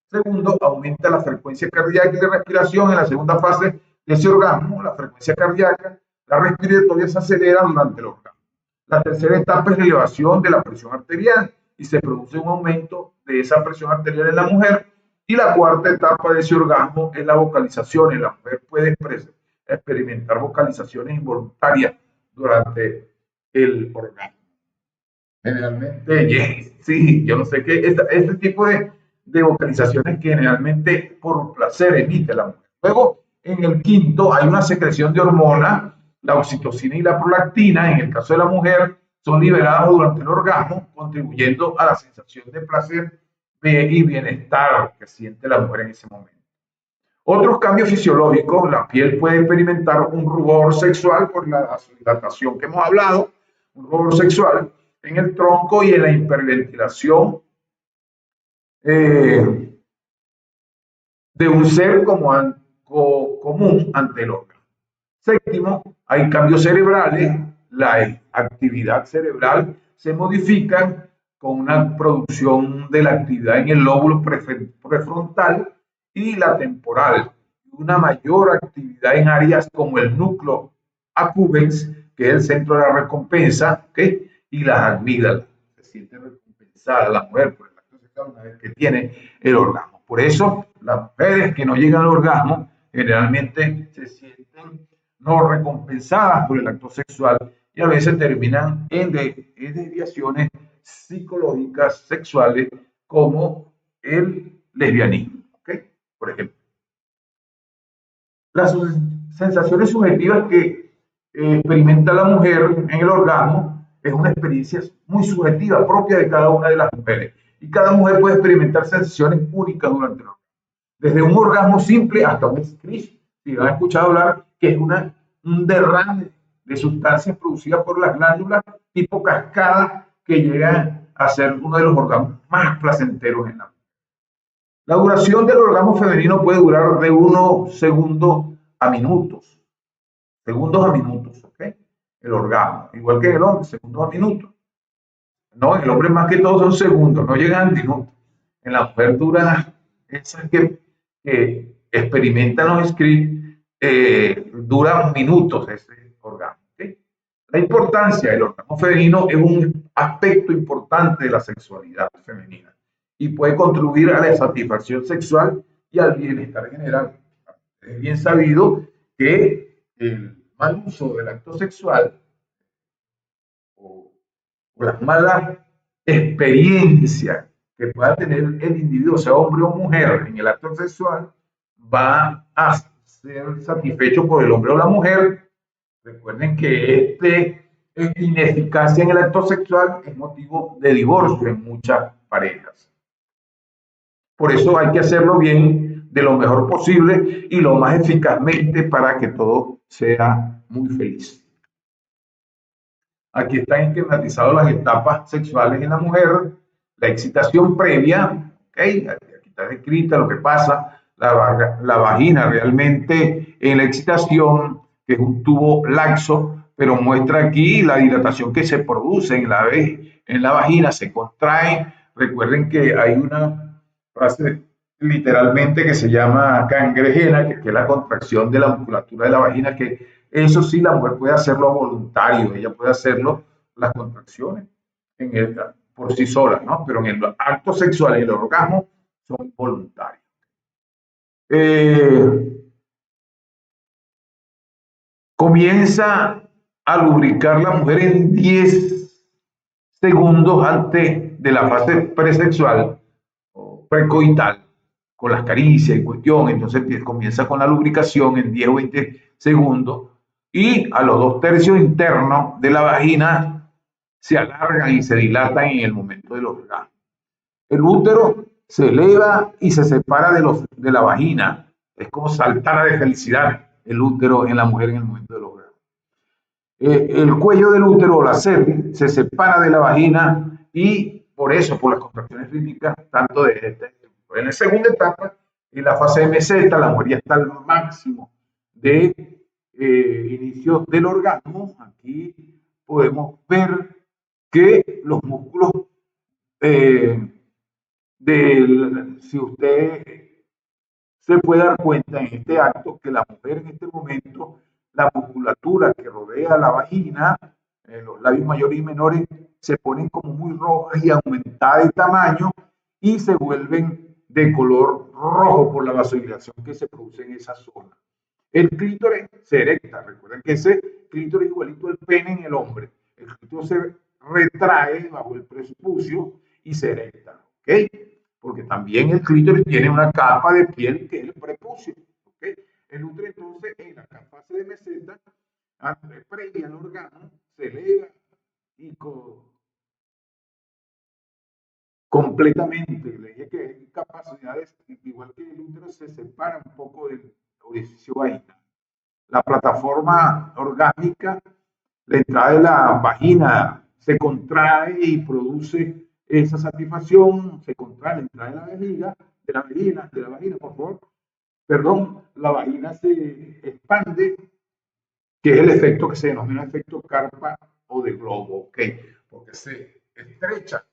Segundo, aumenta la frecuencia cardíaca y de respiración en la segunda fase de ese orgasmo. La frecuencia cardíaca, la respiratoria se acelera durante el orgasmo. La tercera etapa es la elevación de la presión arterial y se produce un aumento de esa presión arterial en la mujer. Y la cuarta etapa de ese orgasmo es la vocalización. La mujer puede experimentar vocalizaciones involuntarias durante el orgasmo. Generalmente, sí, yo no sé qué, este tipo de vocalizaciones que generalmente por placer emite la mujer. Luego, en el quinto, hay una secreción de hormonas, la oxitocina y la prolactina, en el caso de la mujer, son liberadas durante el orgasmo, contribuyendo a la sensación de placer y bienestar que siente la mujer en ese momento. Otros cambios fisiológicos, la piel puede experimentar un rubor sexual por la dilatación que hemos hablado, un rubor sexual en el tronco y en la hiperventilación de un ser común ante el órgano. Séptimo, hay cambios cerebrales, la actividad cerebral se modifica con una producción de la actividad en el lóbulo prefrontal y la temporal, una mayor actividad en áreas como el núcleo accumbens, que es el centro de la recompensa, ¿okay?, y las amígdalas. Se siente recompensada la mujer por el acto sexual una vez que tiene el orgasmo. Por eso, las mujeres que no llegan al orgasmo generalmente se sienten no recompensadas por el acto sexual y a veces terminan en desviaciones psicológicas sexuales como el lesbianismo. ¿Okay? Por ejemplo, las sensaciones subjetivas que experimenta la mujer en el orgasmo es una experiencia muy subjetiva, propia de cada una de las mujeres. Y cada mujer puede experimentar sensaciones únicas durante el orgasmo. Desde un orgasmo simple hasta un screech. Si han escuchado hablar que es un derrame de sustancias producidas por las glándulas tipo cascada que llegan a ser uno de los orgasmos más placenteros en la mujer. La duración del orgasmo femenino puede durar de 1 segundo a minutos. Segundos a minutos, ¿ok? El orgasmo, igual que en el hombre, segundos a minutos. No, en el hombre más que todo son segundos, no llegan a minutos. En la mujer dura, esas que experimentan los scripts, duran minutos ese orgasmo. ¿Okay? La importancia del orgasmo femenino es un aspecto importante de la sexualidad femenina y puede contribuir a la satisfacción sexual y al bienestar general. Es bien sabido que el mal uso del acto sexual o las malas experiencias que pueda tener el individuo, sea hombre o mujer, en el acto sexual, va a ser satisfecho por el hombre o la mujer. Recuerden que ineficacia en el acto sexual es motivo de divorcio en muchas parejas. Por eso hay que hacerlo bien, de lo mejor posible y lo más eficazmente para que todo sea muy feliz. Aquí están esquematizadas las etapas sexuales en la mujer, la excitación previa, ¿okay? Aquí está descrita lo que pasa, la vagina realmente en la excitación, que es un tubo laxo, pero muestra aquí la dilatación que se produce en la vagina, se contrae. Recuerden que hay una frase literalmente que se llama cangrejera, que es la contracción de la musculatura de la vagina, que eso sí la mujer puede hacerlo a voluntario, ella puede hacerlo, las contracciones por sí sola, ¿no? Pero en el acto sexual y el orgasmo son voluntarios. Comienza a lubricar la mujer en 10 segundos antes de la fase presexual o precoital, con las caricias y cuestión. Entonces comienza con la lubricación en 10 o 20 segundos y a los 2/3 internos de la vagina se alargan y se dilatan en el momento del orgasmo. El útero se eleva y se separa de la vagina. Es como saltar de felicidad el útero en la mujer en el momento del orgasmo. El cuello del útero o la cervix se separa de la vagina y por eso, por las contracciones rítmicas, tanto de en la segunda etapa, en la fase MZ, la mujer ya está al máximo de inicio del orgasmo. Aquí podemos ver que los músculos si usted se puede dar cuenta en este acto que la mujer en este momento, la musculatura que rodea la vagina, los labios mayores y menores, se ponen como muy rojas y aumentadas de tamaño y se vuelven de color rojo por la vasodilatación que se produce en esa zona. El clítoris se erecta. Recuerden que ese clítoris es igualito al pene en el hombre. El clítoris se retrae bajo el prepucio y se erecta. ¿Ok? Porque también el clítoris tiene una capa de piel que es el prepucio. ¿Okay? El útero entonces en la fase de meseta, previa al orgasmo, se eleva y completamente. Le dije que hay capacidades, igual que el útero se separa un poco del orificio vaginal. La plataforma orgánica, la entrada de la vagina se contrae y produce esa satisfacción, se contrae la entrada de la vejiga, de la vagina, por favor. Perdón, la vagina se expande, que es el efecto que se denomina efecto carpa o de globo, ¿ok? Porque se estrecha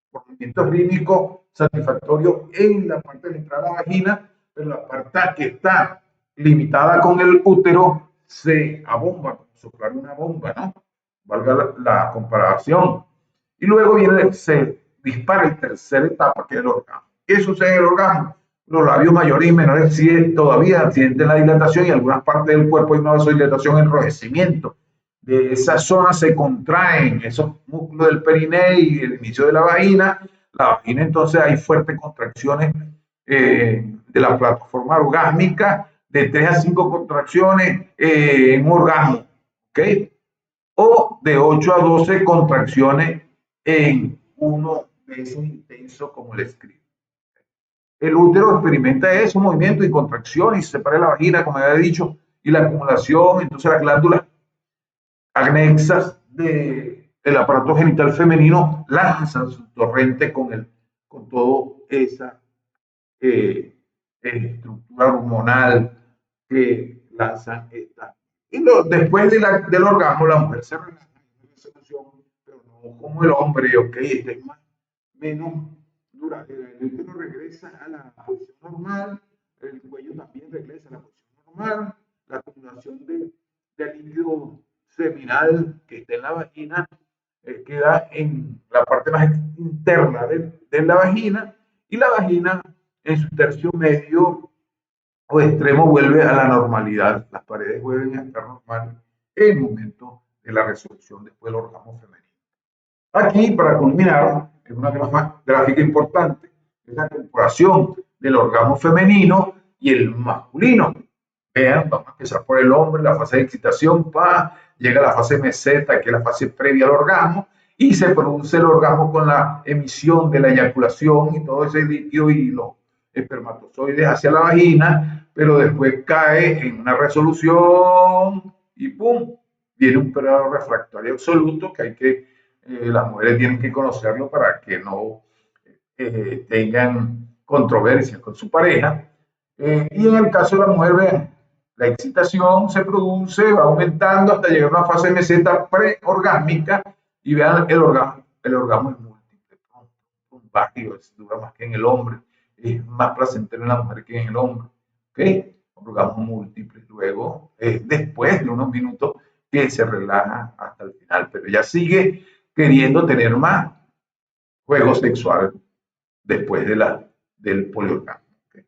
por movimientos rítmicos satisfactorios en la parte de la entrada de la vagina, pero la parte que está limitada con el útero se abomba, como soplar una bomba, ¿no? Valga la comparación. Y luego se dispara la tercera etapa, que es el orgasmo. ¿Qué sucede en el orgasmo? Los labios mayores y menores todavía sienten la dilatación y algunas partes del cuerpo hay una vasodilatación, enrojecimiento. De esa zona se contraen esos músculos del periné y el inicio de la vagina. La vagina, entonces hay fuertes contracciones de la plataforma orgásmica, de 3 a 5 contracciones en un orgasmo, ¿ok? O de 8 a 12 contracciones en uno de esos intensos como el escribo. El útero experimenta eso, movimiento y contracción, y se separa la vagina, como ya he dicho, y la acumulación, entonces las glándulas anexas del aparato genital femenino lanzan su torrente con toda esa estructura hormonal que lanzan estas. Y después del orgasmo, la mujer se relaja en esa emoción, pero no como el hombre, ok, este es menos dura. El útero regresa a la posición normal, el cuello también regresa a la posición normal, la acumulación de líquido seminal que está en la vagina queda en la parte más interna de la vagina, y la vagina en su tercio medio o extremo vuelve a la normalidad. Las paredes vuelven a estar normales en el momento de la resolución después del orgasmo femenino. Aquí, para culminar, es una gráfica importante, es la comparación del orgasmo femenino y el masculino. Vean, vamos a empezar por el hombre, la fase de excitación, llega a la fase meseta, que es la fase previa al orgasmo, y se produce el orgasmo con la emisión de la eyaculación y todo ese líquido y los espermatozoides hacia la vagina, pero después cae en una resolución y ¡pum! Viene un periodo refractario absoluto que hay que, las mujeres tienen que conocerlo para que no tengan controversias con su pareja. Y en el caso de la mujer, vean, la excitación se produce, va aumentando hasta llegar a una fase meseta preorgásmica y vean el orgasmo es múltiple, varios, dura más que en el hombre, es más placentero en la mujer que en el hombre, ¿ok? Orgasmo múltiple, luego, después de unos minutos que se relaja hasta el final, pero ella sigue queriendo tener más juego sexual después del poliorgasmo. ¿Okay?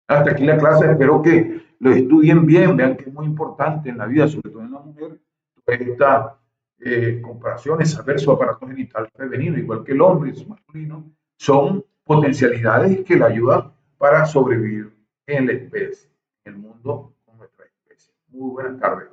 Hasta aquí la clase, espero que lo estudien bien, vean que es muy importante en la vida, sobre todo en la mujer, todas estas comparaciones, saber su aparato genital femenino, igual que el hombre y su masculino, son potencialidades que le ayudan para sobrevivir en la especie, en el mundo con nuestra especie. Muy buenas tardes.